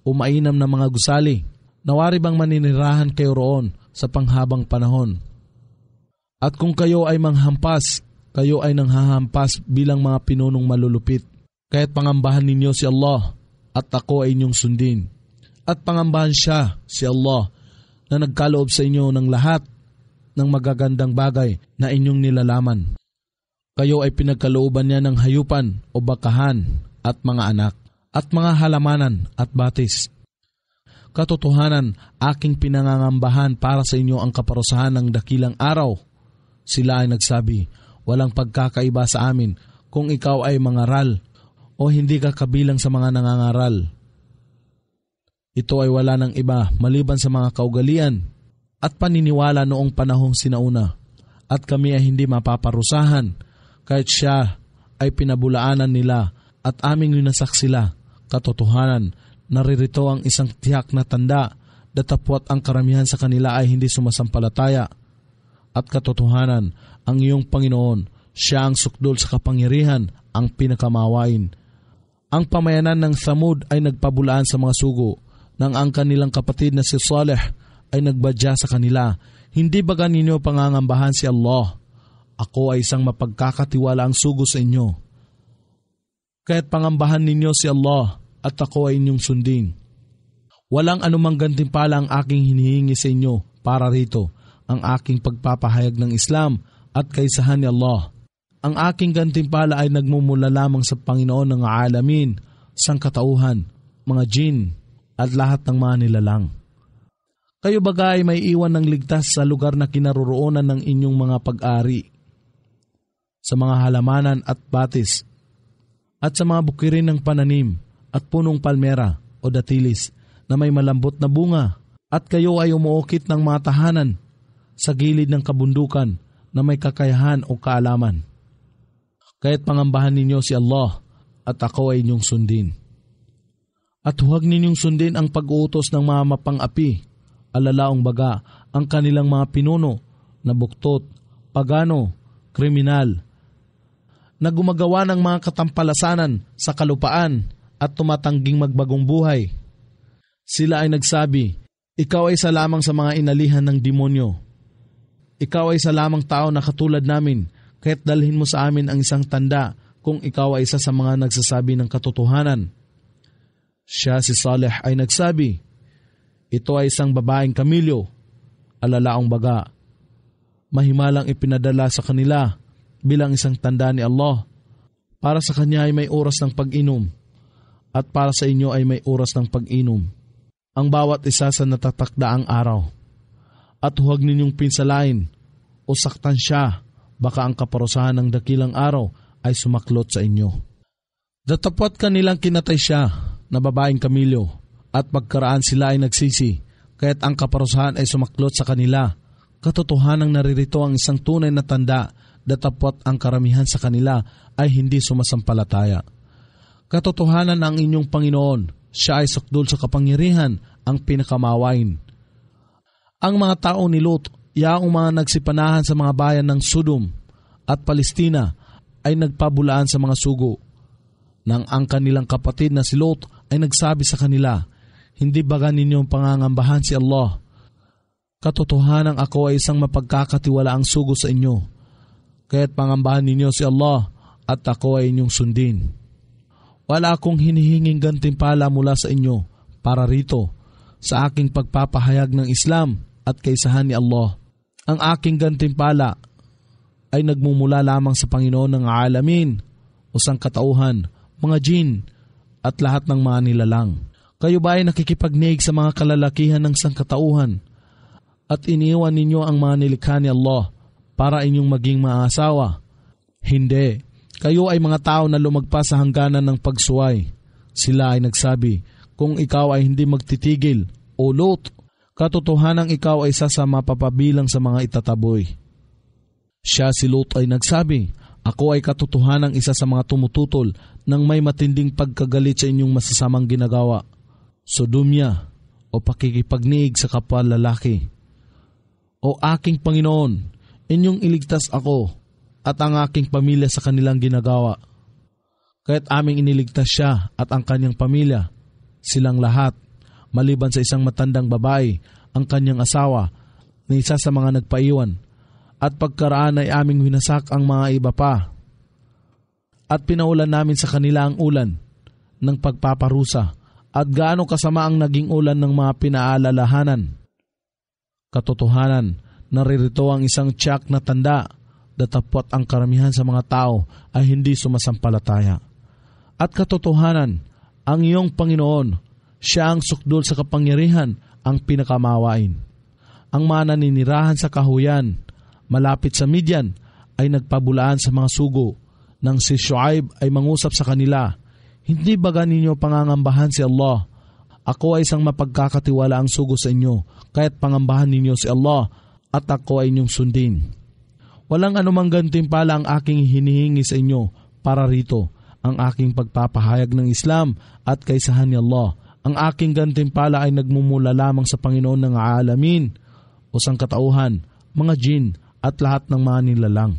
o mainam na mga gusali? Nawari bang maninirahan kayo roon sa panghabang panahon? At kung kayo ay manghampas, kayo ay nanghahampas bilang mga pinunong malulupit. Kaya't pangambahan ninyo si Allah at ako ay inyong sundin. At pangambahan siya, si Allah, na nagkaloob sa inyo ng lahat ng magagandang bagay na inyong nilalaman. Kayo ay pinagkalooban niya ng hayupan o bakahan at mga anak, at mga halamanan at batis. Katotohanan, aking pinangangambahan para sa inyo ang kaparusahan ng dakilang araw. Sila ay nagsabi, walang pagkakaiba sa amin kung ikaw ay mangaral o hindi ka kabilang sa mga nangangaral. Ito ay wala ng iba maliban sa mga kaugalian at paniniwala noong panahong sinauna, at kami ay hindi mapaparusahan kahit siya ay pinabulaanan nila at aming winasak sila. Katotohanan, naririto ang isang tiyak na tanda, datapwat ang karamihan sa kanila ay hindi sumasampalataya. At katotohanan, ang iyong Panginoon, siya ang sukdol sa kapangyarihan, ang pinakamawain. Ang pamayanan ng Thamud ay nagpabulaan sa mga sugo, nang ang kanilang kapatid na si Saleh ay nagbadya sa kanila, hindi baga ninyo pangangambahan si Allah? Ako ay isang mapagkakatiwalaang sugo sa inyo. Kaya't pangambahan ninyo si Allah at ako ay inyong sundin. Walang anumang gantimpala ang aking hinihingi sa inyo para rito, ang aking pagpapahayag ng Islam at kaisahan ni Allah. Ang aking gantimpala ay nagmumula lamang sa Panginoon ng alamin, sangkatauhan, mga jin, at lahat ng mga nilalang. Kayo baga ay may iwan ng ligtas sa lugar na kinaroroonan ng inyong mga pag-ari, sa mga halamanan at batis, at sa mga bukirin ng pananim at punong palmera o datilis na may malambot na bunga, at kayo ay umuukit ng mga tahanan sa gilid ng kabundukan na may kakayahan o kaalaman. Kaya't pangambahan ninyo si Allah at ako ay inyong sundin. At huwag ninyong sundin ang pag-uutos ng mga mapang-api, alalaong baga ang kanilang mga pinuno na buktot, pagano, kriminal, na gumagawa ng mga katampalasanan sa kalupaan at tumatangging magbagong buhay. Sila ay nagsabi, Ikaw ay isa lamang sa mga inalihan ng demonyo. Ikaw ay isa lamang tao na katulad namin, kaya't dalhin mo sa amin ang isang tanda kung ikaw ay isa sa mga nagsasabi ng katotohanan. Siya si Saleh ay nagsabi, ito ay isang babaeng kamilyo, alalaong baga. Mahimalang ipinadala sa kanila bilang isang tanda ni Allah. Para sa kanya ay may oras ng pag-inom at para sa inyo ay may oras ng pag-inom. Ang bawat isa sa natatakdaang araw. At huwag ninyong pinsalain o saktan siya, baka ang kaparusahan ng dakilang araw ay sumaklot sa inyo. Datapwat kanilang kinatay siya na babaeng kamilyo at pagkaraan sila ay nagsisi, kaya't ang kaparusahan ay sumaklot sa kanila. Katotohanang naririto ang isang tunay na tanda, datapwat ang karamihan sa kanila ay hindi sumasampalataya. Katotohanan ang inyong Panginoon, siya ay sakdul sa kapangyarihan, ang pinakamawain. Ang mga tao ni Lot, yaong mga nagsipanahan sa mga bayan ng Sodom at Palestina, ay nagpabulaan sa mga sugo. Nang ang kanilang kapatid na si Lot ay nagsabi sa kanila, hindi baga ninyong pangangambahan si Allah? Katotohanan ako ay isang mapagkakatiwalaang sugo sa inyo, kaya't pangambahan ninyo si Allah at ako ay inyong sundin. Wala akong hinihinging gantimpala mula sa inyo para rito sa aking pagpapahayag ng Islam at kaisahan ni Allah. Ang aking gantimpala ay nagmumula lamang sa Panginoon ng alamin o sangkatauhan, mga jin at lahat ng mga nilalang. Kayo ba ay nakikipagniig sa mga kalalakihan ng sangkatauhan at iniwan ninyo ang mga nilikha ni Allah para inyong maging maasawa? Hindi. Kayo ay mga tao na lumagpas sa hangganan ng pagsuway. Sila ay nagsabi, kung ikaw ay hindi magtitigil, o Lot, katotohanang ikaw ay isa sa mapapabilang sa mga itataboy. Siya si Lot ay nagsabi, ako ay katotohanang isa sa mga tumututol ng may matinding pagkagalit sa inyong masasamang ginagawa. Sodomya o pakikipagniig sa kapwa lalaki. O aking Panginoon, inyong iligtas ako at ang aking pamilya sa kanilang ginagawa. Kaya't aming iniligtas siya at ang kanyang pamilya, silang lahat, maliban sa isang matandang babae, ang kanyang asawa, na isa sa mga nagpaiwan, at pagkaraan ay aming winasak ang mga iba pa. At pinaulan namin sa kanila ang ulan ng pagpaparusa, at gaano kasama ang naging ulan ng mga pinaalalahanan. Katotohanan, naririto ang isang tiyak na tanda, datapwat ang karamihan sa mga tao ay hindi sumasampalataya. At katotohanan, ang iyong Panginoon, siya ang sukdul sa kapangyarihan, ang pinakamawain. Ang mga naninirahan sa kahuyan, malapit sa Midian, ay nagpabulaan sa mga sugo, nang si Shuaib ay mangusap sa kanila, hindi baga ninyo pangangambahan si Allah? Ako ay isang mapagkakatiwala ang sugo sa inyo, kaya't pangambahan ninyo si Allah at ako ay inyong sundin. Walang anumang gantimpala ang aking hinihingi sa inyo para rito, ang aking pagpapahayag ng Islam at kaisahan ni Allah. Ang aking gantimpala ay nagmumula lamang sa Panginoon ng alamin o sangkatauhan, mga jin at lahat ng mga nilalang.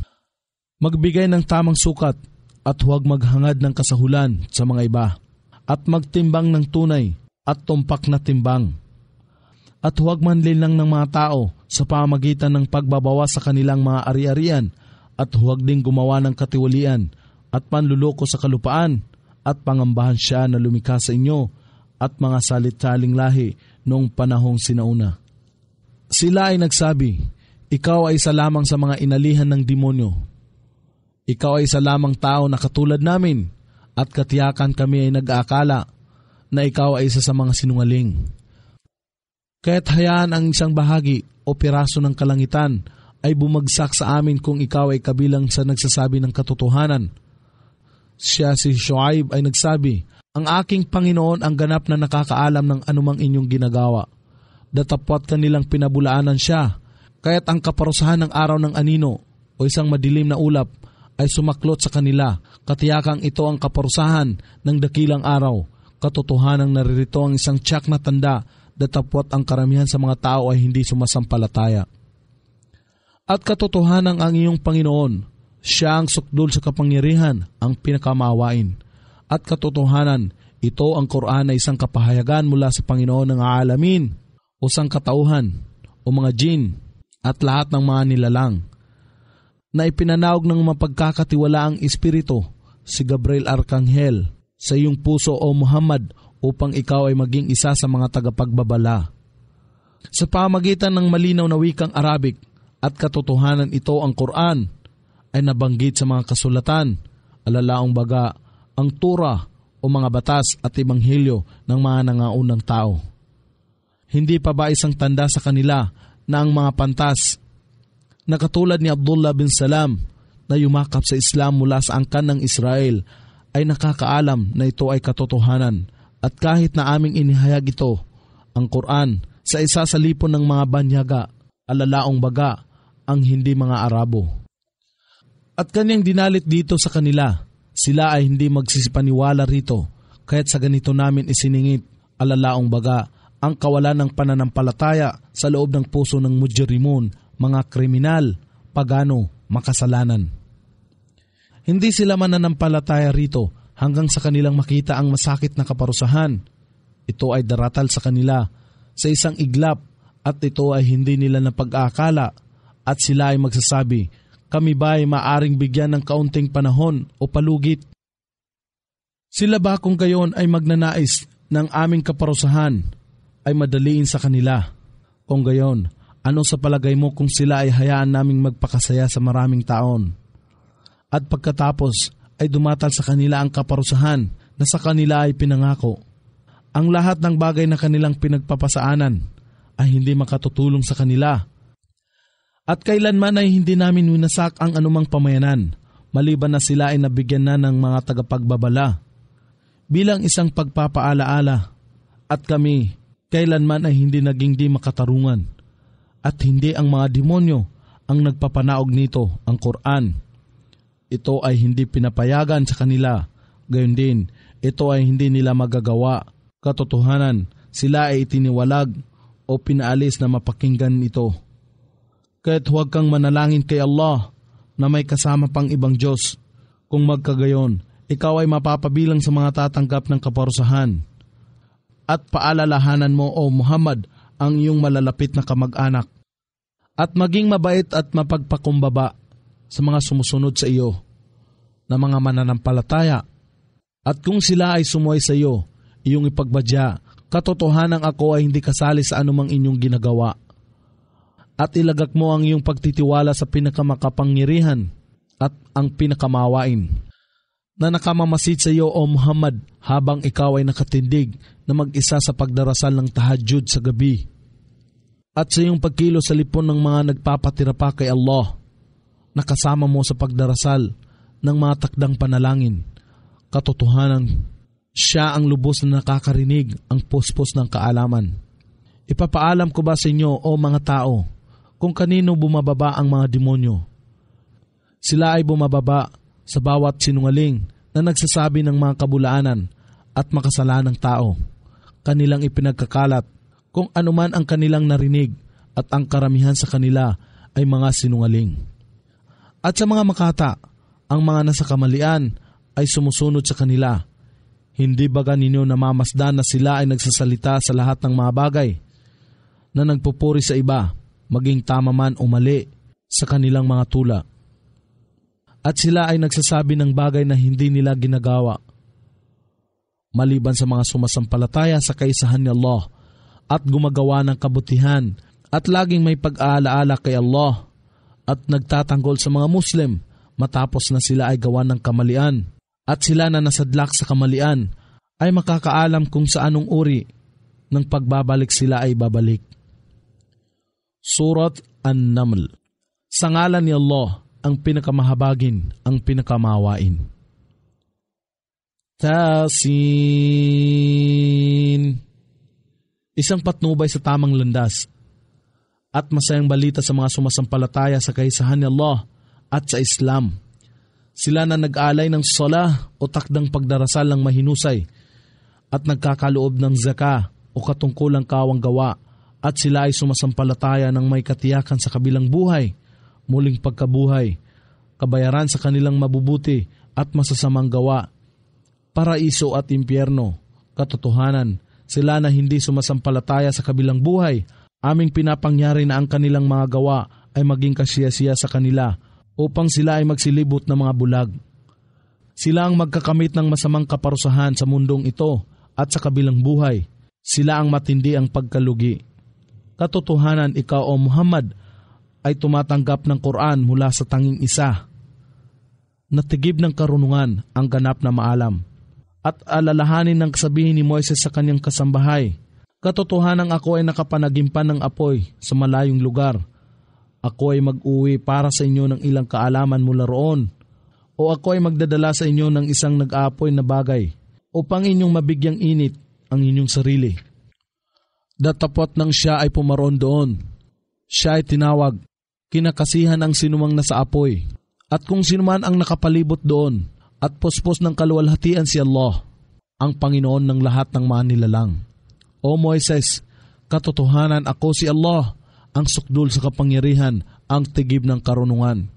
Magbigay ng tamang sukat at huwag maghangad ng kasahulan sa mga iba, at magtimbang ng tunay at tumpak na timbang. At huwag manlilang ng mga tao sa pamagitan ng pagbabawas sa kanilang mga ari-arian, at huwag ding gumawa ng katiwalian at panluloko sa kalupaan, at pangambahan siya na lumikha sa inyo at mga salit-saling lahi noong panahong sinauna. Sila ay nagsabi, ikaw ay isa lamang sa mga inalihan ng demonyo. Ikaw ay isa lamang tao na katulad namin, at katiyakan kami ay nag-aakala na ikaw ay isa sa mga sinungaling. Kaya't hayaan ang isang bahagi o piraso ng kalangitan ay bumagsak sa amin kung ikaw ay kabilang sa nagsasabi ng katotohanan. Siya si Shuaib ay nagsabi, ang aking Panginoon ang ganap na nakakaalam ng anumang inyong ginagawa. Datapwat kanilang pinabulaanan siya, kaya't ang kaparusahan ng araw ng anino o isang madilim na ulap ay sumaklot sa kanila. Katiyakang ito ang kaparusahan ng dakilang araw. Katotohanang naririto ang isang tiyak na tanda, datapwat ang karamihan sa mga tao ay hindi sumasampalataya. At katotohanan ang iyong Panginoon, siya ang sukdul sa kapangyarihan, ang pinakamawain. At katotohanan, ito ang Quran na isang kapahayagan mula sa Panginoon ng alamin o o sangkatauhan o mga jin at lahat ng mga nilalang na ipinanawag ng mapagkakatiwalaang espiritu si Gabriel Arkanghel sa iyong puso o Muhammad upang ikaw ay maging isa sa mga tagapagbabala. Sa pamagitan ng malinaw na wikang Arabic at katotohanan ito ang Quran ay nabanggit sa mga kasulatan, alalaong baga, ang Torah o mga batas at ebanghelyo ng mga nangaunang tao. Hindi pa ba isang tanda sa kanila na ang mga pantas na katulad ni Abdullah bin Salam na yumakap sa Islam mula sa angkan ng Israel ay nakakaalam na ito ay katotohanan at kahit na aming inihayag ito, ang Quran, sa isa sa lipon ng mga banyaga, alalaong baga, ang hindi mga Arabo. At kanyang dinalit dito sa kanila, sila ay hindi magsisipaniwala rito, kaya't sa ganito namin isiningit, alalaong baga, ang kawalan ng pananampalataya sa loob ng puso ng mujrimun, mga kriminal, pagano, makasalanan. Hindi sila mananampalataya rito hanggang sa kanilang makita ang masakit na kaparusahan. Ito ay daratal sa kanila sa isang iglap at ito ay hindi nila napag-aakala at sila ay magsasabi, kami ba ay maaring bigyan ng kaunting panahon o palugit? Sila ba kung gayon ay magnanais ng aming kaparusahan ay madaliin sa kanila? Kung gayon, ano sa palagay mo kung sila ay hayaan naming magpakasaya sa maraming taon? At pagkatapos ay dumatal sa kanila ang kaparusahan na sa kanila ay pinangako. Ang lahat ng bagay na kanilang pinagpapasaanan ay hindi makatutulong sa kanila. At kailanman ay hindi namin winasak ang anumang pamayanan, maliban na sila ay nabigyan na ng mga tagapagbabala. Bilang isang pagpapaalaala, at kami kailanman ay hindi naging di makatarungan. At hindi ang mga demonyo ang nagpapanaog nito, ang Quran. Ito ay hindi pinapayagan sa kanila, gayon din, ito ay hindi nila magagawa. Katotohanan, sila ay itiniwalag o pinaalis na mapakinggan ito. Kaya't huwag kang manalangin kay Allah na may kasama pang ibang Diyos. Kung magkagayon, ikaw ay mapapabilang sa mga tatanggap ng kaparusahan. At paalalahanan mo, O Muhammad, ang iyong malalapit na kamag-anak. At maging mabait at mapagpakumbaba sa mga sumusunod sa iyo na mga mananampalataya. At kung sila ay sumuway sa iyo, iyong ipagbadya, katotohanan ako ay hindi kasali sa anumang inyong ginagawa. At ilagak mo ang iyong pagtitiwala sa pinakamakapangyarihan at ang pinakamawain na nakamamasid sa iyo, O Muhammad, habang ikaw ay nakatindig na mag-isa sa pagdarasal ng tahajjud sa gabi. At sa iyong pagkilo sa lipon ng mga nagpapatira pa kay Allah, nakasama mo sa pagdarasal ng mga takdang panalangin. Katotohanan, siya ang lubos na nakakarinig ang puspos ng kaalaman. Ipapaalam ko ba sa inyo, O mga tao, kung kanino bumababa ang mga demonyo? Sila ay bumababa sa bawat sinungaling na nagsasabi ng mga kabulaanan at makasalanang tao. Kanilang ipinagkakalat kung anuman ang kanilang narinig at ang karamihan sa kanila ay mga sinungaling. At sa mga makata, ang mga nasa kamalian ay sumusunod sa kanila. Hindi baga ninyo namamasdan na sila ay nagsasalita sa lahat ng mga bagay na nagpupuri sa iba, maging tama man o mali sa kanilang mga tula. At sila ay nagsasabi ng bagay na hindi nila ginagawa. Maliban sa mga sumasampalataya sa kaisahan ni Allah at gumagawa ng kabutihan at laging may pag-aalaala kay Allah at nagtatanggol sa mga Muslim matapos na sila ay gawa ng kamalian at sila na nasadlak sa kamalian ay makakaalam kung sa anong uri ng pagbabalik sila ay babalik. Surat An-Naml. Sa ngalan ni Allah, ang pinakamahabagin, ang pinakamawain. Tasin. Isang patnubay sa tamang landas at masayang balita sa mga sumasampalataya sa kaisahan ni Allah at sa Islam. Sila na nag-alay ng sala o takdang pagdarasal ng mahinusay at nagkakaloob ng zaka o katungkulang kawang gawa at sila ay sumasampalataya ng may katiyakan sa kabilang buhay, muling pagkabuhay, kabayaran sa kanilang mabubuti at masasamang gawa, paraiso at impyerno. Katotohanan, Sila na hindi sumasampalataya sa kabilang buhay, aming pinapangyari na ang kanilang mga gawa ay maging kasiya-siya sa kanila upang sila ay magsilibot ng mga bulag. Sila ang magkakamit ng masamang kaparusahan sa mundong ito at sa kabilang buhay. Sila ang matindi ang pagkalugi. Katotohanan, ikaw o Muhammad ay tumatanggap ng Quran mula sa tanging isa. Natigib ng karunungan ang ganap na maalam. At alalahanin ng kasabihin ni Moises sa kanyang kasambahay, katotohanan ako ay nakapanagimpan ng apoy sa malayong lugar. Ako ay mag-uwi para sa inyo ng ilang kaalaman mula roon, o ako ay magdadala sa inyo ng isang nag-aapoy na bagay upang inyong mabigyang init ang inyong sarili. Datapot nang siya ay pumaroon doon, siya ay tinawag, kinakasihan ang sinumang nasa apoy, at kung sinuman ang nakapalibot doon, at puspos ng kaluwalhatian si Allah, ang Panginoon ng lahat ng mga nilalang. O Moises, katotohanan ako si Allah, ang sukdul sa kapangyarihan, ang tigib ng karunungan.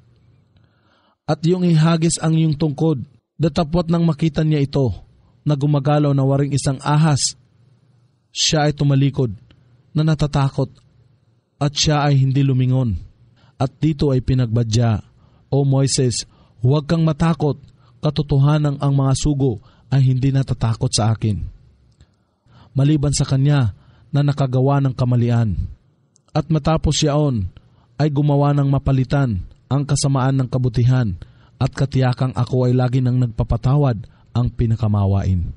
At yung ihagis ang iyong tungkod, datapot nang makita niya ito, na gumagalaw na waring isang ahas. Siya ay tumalikod, na natatakot, at siya ay hindi lumingon. At dito ay pinagbadya, O Moises, huwag kang matakot, katotohanan ang mga sugo ay hindi natatakot sa akin. Maliban sa kanya na nakagawa ng kamalian. At matapos yaon ay gumawa ng mapalitan ang kasamaan ng kabutihan at katiyakang ako ay lagi nang nagpapatawad ang pinakamawain.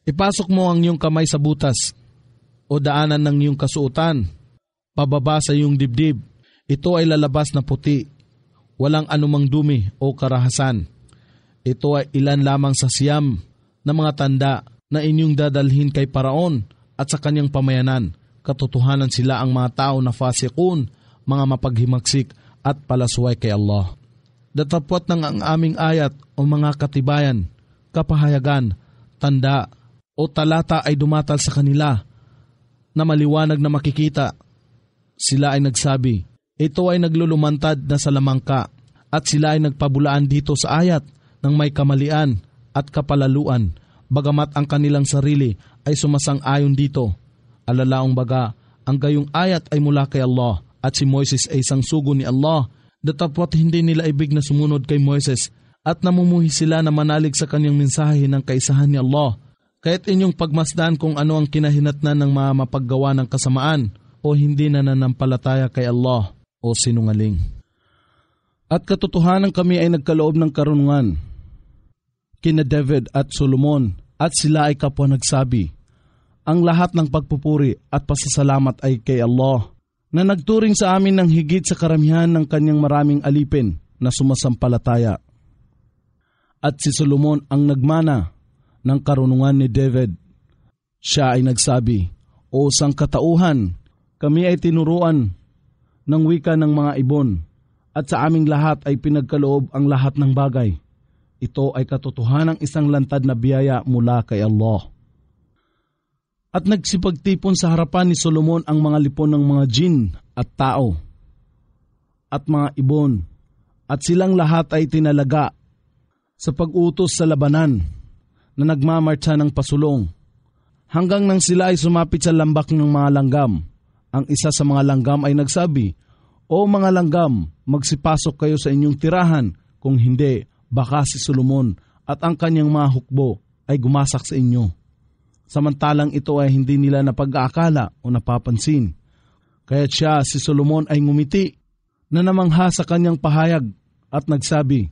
Ipasok mo ang iyong kamay sa butas o daanan ng iyong kasuotan, pababa sa iyong dibdib. Ito ay lalabas na puti, walang anumang dumi o karahasan. Ito ay ilan lamang sa siyam na mga tanda na inyong dadalhin kay Paraon at sa kanyang pamayanan. Katotohanan sila ang mga tao na fasikun, mga mapaghimagsik at palasway kay Allah. Datapwat ng ang aming ayat o mga katibayan, kapahayagan, tanda o talata ay dumatal sa kanila na maliwanag na makikita. Sila ay nagsabi, ito ay naglulumantad na sa lamangka, at sila ay nagpabulaan dito sa ayat ng may kamalian at kapalaluan, bagamat ang kanilang sarili ay sumasang-ayon dito. Alalaong baga, ang gayong ayat ay mula kay Allah at si Moises ay isang sugo ni Allah, datapwat hindi nila ibig na sumunod kay Moises at namumuhi sila na manalig sa kanyang mensahe ng kaisahan ni Allah. Kaya't inyong pagmasdan kung ano ang kinahinatnan ng mga mapaggawa ng kasamaan o hindi na nanampalataya kay Allah o sinungaling. At katotohanan kami ay nagkaloob ng karunungan kina David at Solomon, at sila ay kapwa nagsabi, ang lahat ng pagpupuri at pasasalamat ay kay Allah, na nagturing sa amin ng higit sa karamihan ng kanyang maraming alipin na sumasampalataya. At si Solomon ang nagmana ng karunungan ni David. Siya ay nagsabi, O sangkatauhan, kami ay tinuruan ng wika ng mga ibon, at sa aming lahat ay pinagkaloob ang lahat ng bagay. Ito ay katotohanang isang lantad na biyaya mula kay Allah. At nagsipagtipon sa harapan ni Solomon ang mga lipon ng mga jin at tao at mga ibon, at silang lahat ay tinalaga sa pag-utos sa labanan na nagmamartsa ng pasulong, hanggang nang sila ay sumapit sa lambak ng mga langgam. Ang isa sa mga langgam ay nagsabi, O mga langgam, magsipasok kayo sa inyong tirahan, kung hindi, baka si Solomon at ang kanyang mga hukbo ay gumasak sa inyo. Samantalang ito ay hindi nila napag-aakala o napapansin. Kaya't siya, si Solomon, ay ngumiti na namangha sa kanyang pahayag at nagsabi,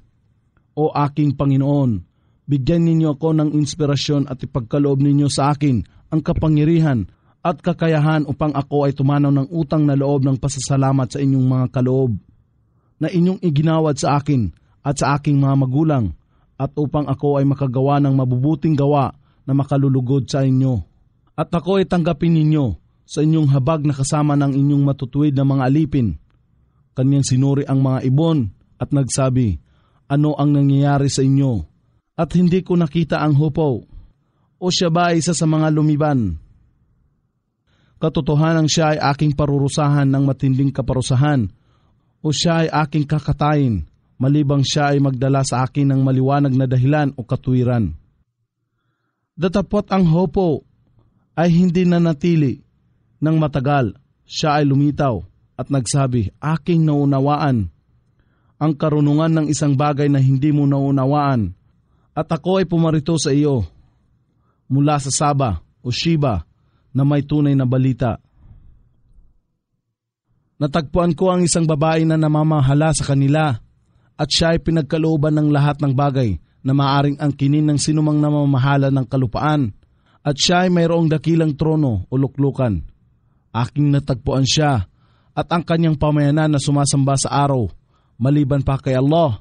O aking Panginoon, bigyan ninyo ako ng inspirasyon at ipagkaloob ninyo sa akin ang kapangyarihan at kakayahan upang ako ay tumanaw ng utang na loob ng pasasalamat sa inyong mga kaloob na inyong iginawad sa akin at sa aking mga magulang, at upang ako ay makagawa ng mabubuting gawa na makalulugod sa inyo. At ako ay tanggapin ninyo sa inyong habag na kasama ng inyong matutuwid na mga alipin. Kanyang sinuri ang mga ibon at nagsabi, Ano ang nangyayari sa inyo? At hindi ko nakita ang hupaw. O siya ba ay isa sa mga lumiban? Katotohanan siya ay aking parurusahan ng matinding kaparusahan, o siya ay aking kakatayin, malibang siya ay magdala sa akin ng maliwanag na dahilan o katwiran. Datapot ang hopo ay hindi nanatili ng matagal. Siya ay lumitaw at nagsabi, aking naunawaan ang karunungan ng isang bagay na hindi mo naunawaan, at ako ay pumarito sa iyo mula sa Saba o Sheba na may tunay na balita. Natagpuan ko ang isang babae na namamahala sa kanila, at siya ay pinagkalooban ng lahat ng bagay na maaring angkinin ng sinumang namamahala ng kalupaan, at siya ay mayroong dakilang trono o luklukan. Aking natagpuan siya at ang kanyang pamayanan na sumasamba sa araw, maliban pa kay Allah,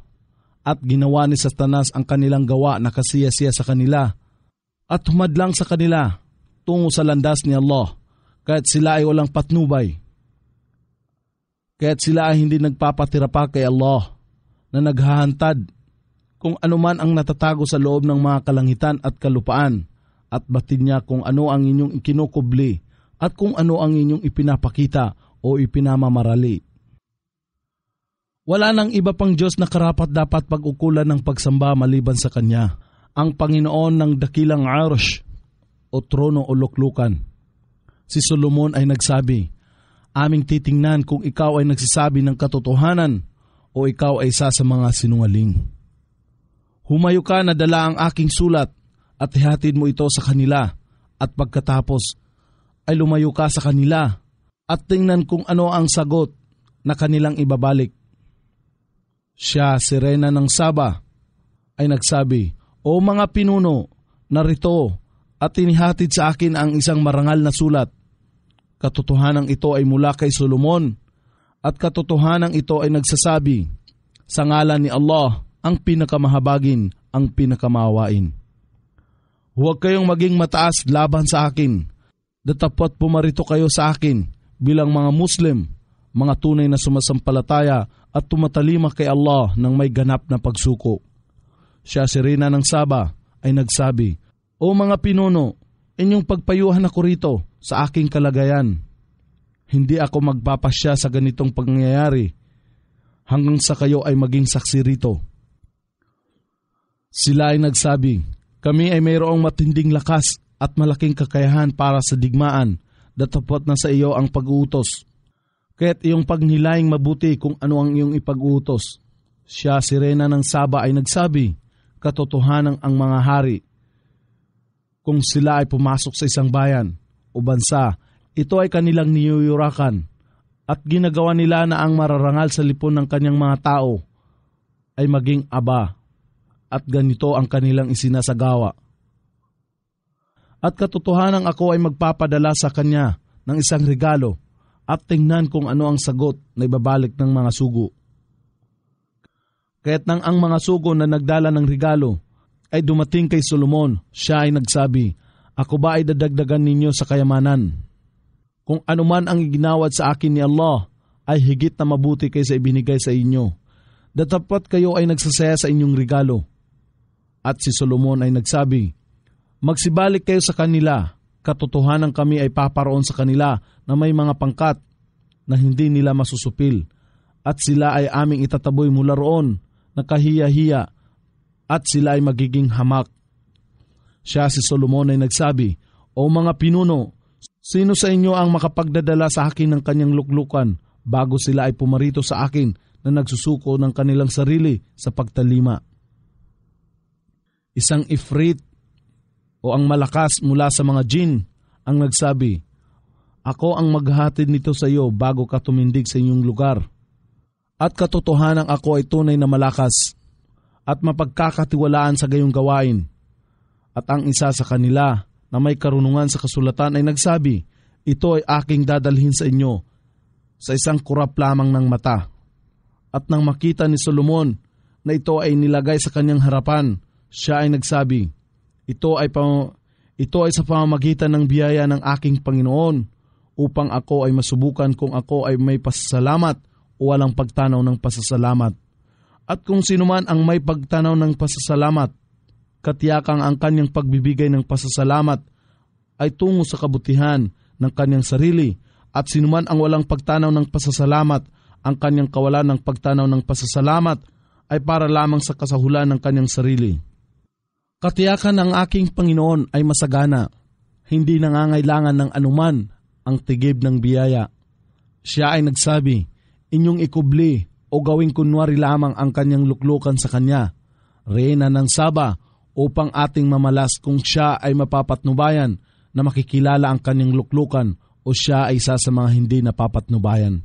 at ginawa ni Satanas ang kanilang gawa na kasiya-siya sa kanila, at humadlang sa kanila tungo sa landas ni Allah, kaya't sila ay walang patnubay. Kaya't sila ay hindi nagpapatira pa kay Allah, na naghahantad kung anuman ang natatago sa loob ng mga kalangitan at kalupaan, at batid niya kung ano ang inyong ikinukubli at kung ano ang inyong ipinapakita o ipinamamarali. Wala nang iba pang Diyos na karapat dapat pag-ukulan ng pagsamba maliban sa Kanya, ang Panginoon ng dakilang arsh o trono o luklukan. Si Solomon ay nagsabi, aming titingnan kung ikaw ay nagsasabi ng katotohanan o ikaw ay isa sa mga sinungaling. Humayo ka na dala ang aking sulat at ihatid mo ito sa kanila, at pagkatapos ay lumayo ka sa kanila at tingnan kung ano ang sagot na kanilang ibabalik. Siya, si Reyna ng Saba, ay nagsabi, o mga pinuno, narito at inihatid sa akin ang isang marangal na sulat. Katotohanang ito ay mula kay Solomon, at katotohanang ito ay nagsasabi, sa ngalan ni Allah, ang pinakamahabagin, ang pinakamaawain. Huwag kayong maging mataas laban sa akin. Datapwat pumarito kayo sa akin bilang mga Muslim, mga tunay na sumasampalataya at tumatalima kay Allah ng may ganap na pagsuko. Siya, si Reyna ng Saba, ay nagsabi, o mga pinuno, inyong pagpayuhan ako rito sa aking kalagayan. Hindi ako magpapasya sa ganitong pangyayari hanggang sa kayo ay maging saksi rito. Sila ay nagsabi, kami ay mayroong matinding lakas at malaking kakayahan para sa digmaan, datapwat na sa iyo ang pag-uutos. Kaya't iyong pagnilaing mabuti kung ano ang iyong ipag-uutos. Siya, si Reyna ng Saba, ay nagsabi, katotohanan ang mga hari. Kung sila ay pumasok sa isang bayan o bansa, ito ay kanilang niyuyurakan, at ginagawa nila na ang mararangal sa lipon ng kanyang mga tao ay maging aba, at ganito ang kanilang isinasagawa. At katotohanan ako ay magpapadala sa kanya ng isang regalo, at tingnan kung ano ang sagot na ibabalik ng mga sugo. Kaya't nang ang mga sugo na nagdala ng regalo ay dumating kay Solomon, siya ay nagsabi, ako ba ay dadagdagan ninyo sa kayamanan? Kung anuman ang iginawad sa akin ni Allah ay higit na mabuti kaysa ibinigay sa inyo. Datapwat kayo ay nagsasaya sa inyong regalo. At si Solomon ay nagsabi, magsibalik kayo sa kanila, katotohanan kami ay paparoon sa kanila na may mga pangkat na hindi nila masusupil, at sila ay aming itataboy mula roon na kahiya-hiya, at sila ay magiging hamak. Siya, si Solomon, ay nagsabi, o mga pinuno, sino sa inyo ang makapagdadala sa akin ng kanyang luklukan bago sila ay pumarito sa akin na nagsusuko ng kanilang sarili sa pagtalima? Isang ifrit o ang malakas mula sa mga jin ang nagsabi, ako ang maghahatid nito sa iyo bago ka tumindig sa inyong lugar. At katotohanan ako ay tunay na malakas at mapagkakatiwalaan sa gayong gawain. At ang isa sa kanila na may karunungan sa kasulatan ay nagsabi, ito ay aking dadalhin sa inyo sa isang kurap lamang ng mata. At nang makita ni Solomon na ito ay nilagay sa kanyang harapan, siya ay nagsabi, ito ay sa pamamagitan ng biyaya ng aking Panginoon, upang ako ay masubukan kung ako ay may pasasalamat o walang pagtanaw ng pasasalamat. At kung sino man ang may pagtanaw ng pasasalamat, katiyakang ang kanyang pagbibigay ng pasasalamat ay tungo sa kabutihan ng kanyang sarili, at sino man ang walang pagtanaw ng pasasalamat, ang kanyang kawalan ng pagtanaw ng pasasalamat ay para lamang sa kasahulan ng kanyang sarili. Katiyakan ng aking Panginoon ay masagana, hindi nangangailangan ng anuman ang tigib ng biyaya. Siya ay nagsabi, inyong ikubli o gawing kunwari lamang ang kanyang luklukan sa kanya, reyna ng Saba, upang ating mamalas kung siya ay mapapatnubayan na makikilala ang kanyang luklukan o siya ay isa sa mga hindi napapatnubayan.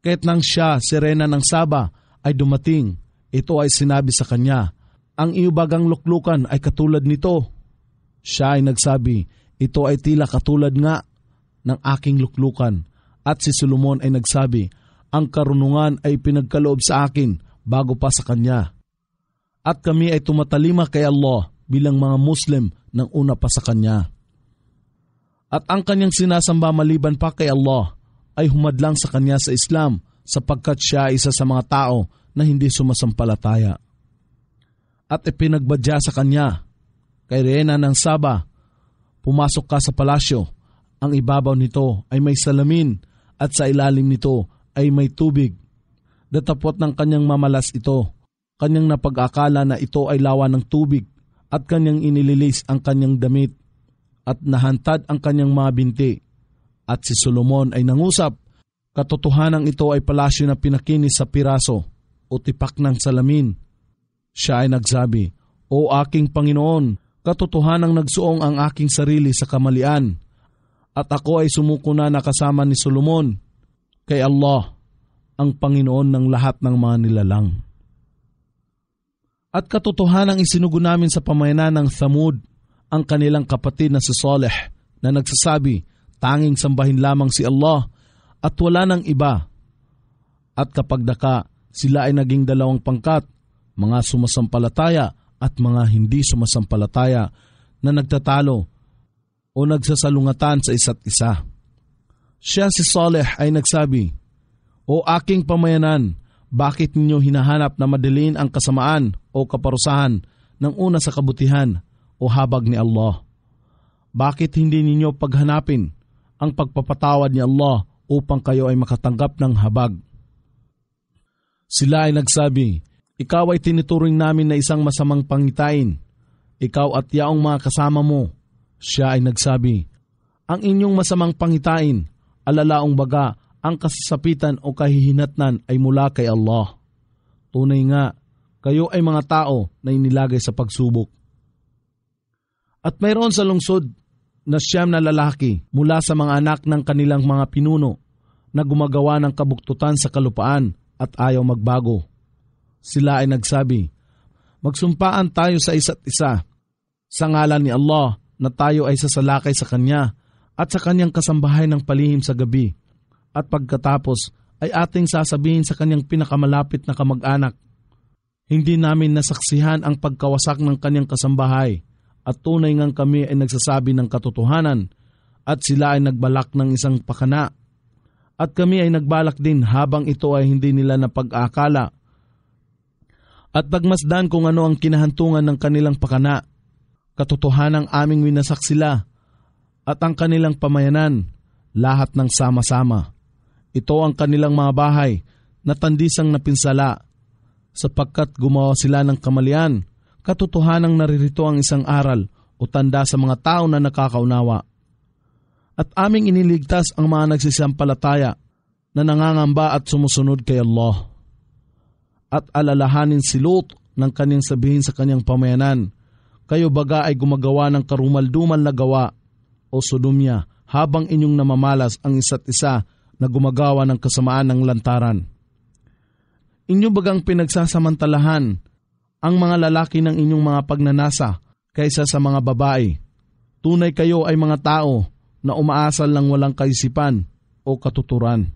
Kahit nang siya, si reyna ng Saba, ay dumating, ito ay sinabi sa kanya, ang iyubagang luklukan ay katulad nito. Siya ay nagsabi, ito ay tila katulad nga ng aking luklukan. At si Solomon ay nagsabi, ang karunungan ay pinagkaloob sa akin bago pa sa kanya. At kami ay tumatalima kay Allah bilang mga Muslim ng una pa sa kanya. At ang kanyang sinasamba maliban pa kay Allah ay humadlang sa kanya sa Islam sapagkat siya ay isa sa mga tao na hindi sumasampalataya. At ipinagbadya sa kanya, kay reyna ng Saba, pumasok ka sa palasyo, ang ibabaw nito ay may salamin at sa ilalim nito ay may tubig. Datapot ng kanyang mamalas ito, kanyang napag-akala na ito ay lawa ng tubig at kanyang inililis ang kanyang damit at nahantad ang kanyang mga binti. At si Solomon ay nangusap, katotohanan ito ay palasyo na pinakinis sa piraso o tipak ng salamin. Siya ay nagsabi, O aking Panginoon, katotohanang nagsuong ang aking sarili sa kamalian, at ako ay sumuko na nakasama ni Solomon kay Allah, ang Panginoon ng lahat ng mga nilalang. At katotohanang isinugo namin sa pamayanan ng Thamud ang kanilang kapatid na si Saleh na nagsasabi, tanging sambahin lamang si Allah at wala nang iba. At kapag daka, sila ay naging dalawang pangkat, mga sumasampalataya at mga hindi sumasampalataya na nagtatalo o nagsasalungatan sa isa't isa. Siya si Saleh ay nagsabi, O aking pamayanan, bakit ninyo hinahanap na madaliin ang kasamaan o kaparusahan ng una sa kabutihan o habag ni Allah? Bakit hindi ninyo paghanapin ang pagpapatawad ni Allah upang kayo ay makatanggap ng habag? Sila ay nagsabi, Ikaw ay tinuturing namin na isang masamang pangitain, ikaw at yaong mga kasama mo. Siya ay nagsabi, Ang inyong masamang pangitain, alalaong baga, ang kasasapitan o kahihinatnan ay mula kay Allah. Tunay nga, kayo ay mga tao na inilagay sa pagsubok. At mayroon sa lungsod na 9 na lalaki mula sa mga anak ng kanilang mga pinuno na gumagawa ng kabuktutan sa kalupaan at ayaw magbago. Sila ay nagsabi, Magsumpaan tayo sa isa't isa sa ngalan ni Allah na tayo ay sasalakay sa Kanya at sa Kanyang kasambahay ng palihim sa gabi. At pagkatapos ay ating sasabihin sa Kanyang pinakamalapit na kamag-anak, Hindi namin nasaksihan ang pagkawasak ng Kanyang kasambahay at tunay ngang kami ay nagsasabi ng katotohanan at sila ay nagbalak ng isang pakana. At kami ay nagbalak din habang ito ay hindi nila napag-aakala. At pagmasdan kung ano ang kinahantungan ng kanilang pakana, katotohanang aming winasak sila at ang kanilang pamayanan, lahat ng sama-sama. Ito ang kanilang mga bahay na tandisang napinsala, sapagkat gumawa sila ng kamalian, katotohanang naririto ang isang aral o tanda sa mga tao na nakakaunawa. At aming iniligtas ang mga nagsisampalataya na nangangamba at sumusunod kay Allah. At alalahanin si Lot ng kanyang sabihin sa kanyang pamayanan, Kayo baga ay gumagawa ng karumaldumal na gawa o sodomya habang inyong namamalas ang isa't isa na gumagawa ng kasamaan ng lantaran. Inyo bagang pinagsasamantalahan ang mga lalaki ng inyong mga pagnanasa kaysa sa mga babae. Tunay kayo ay mga tao na umaasal ng walang kaisipan o katuturan.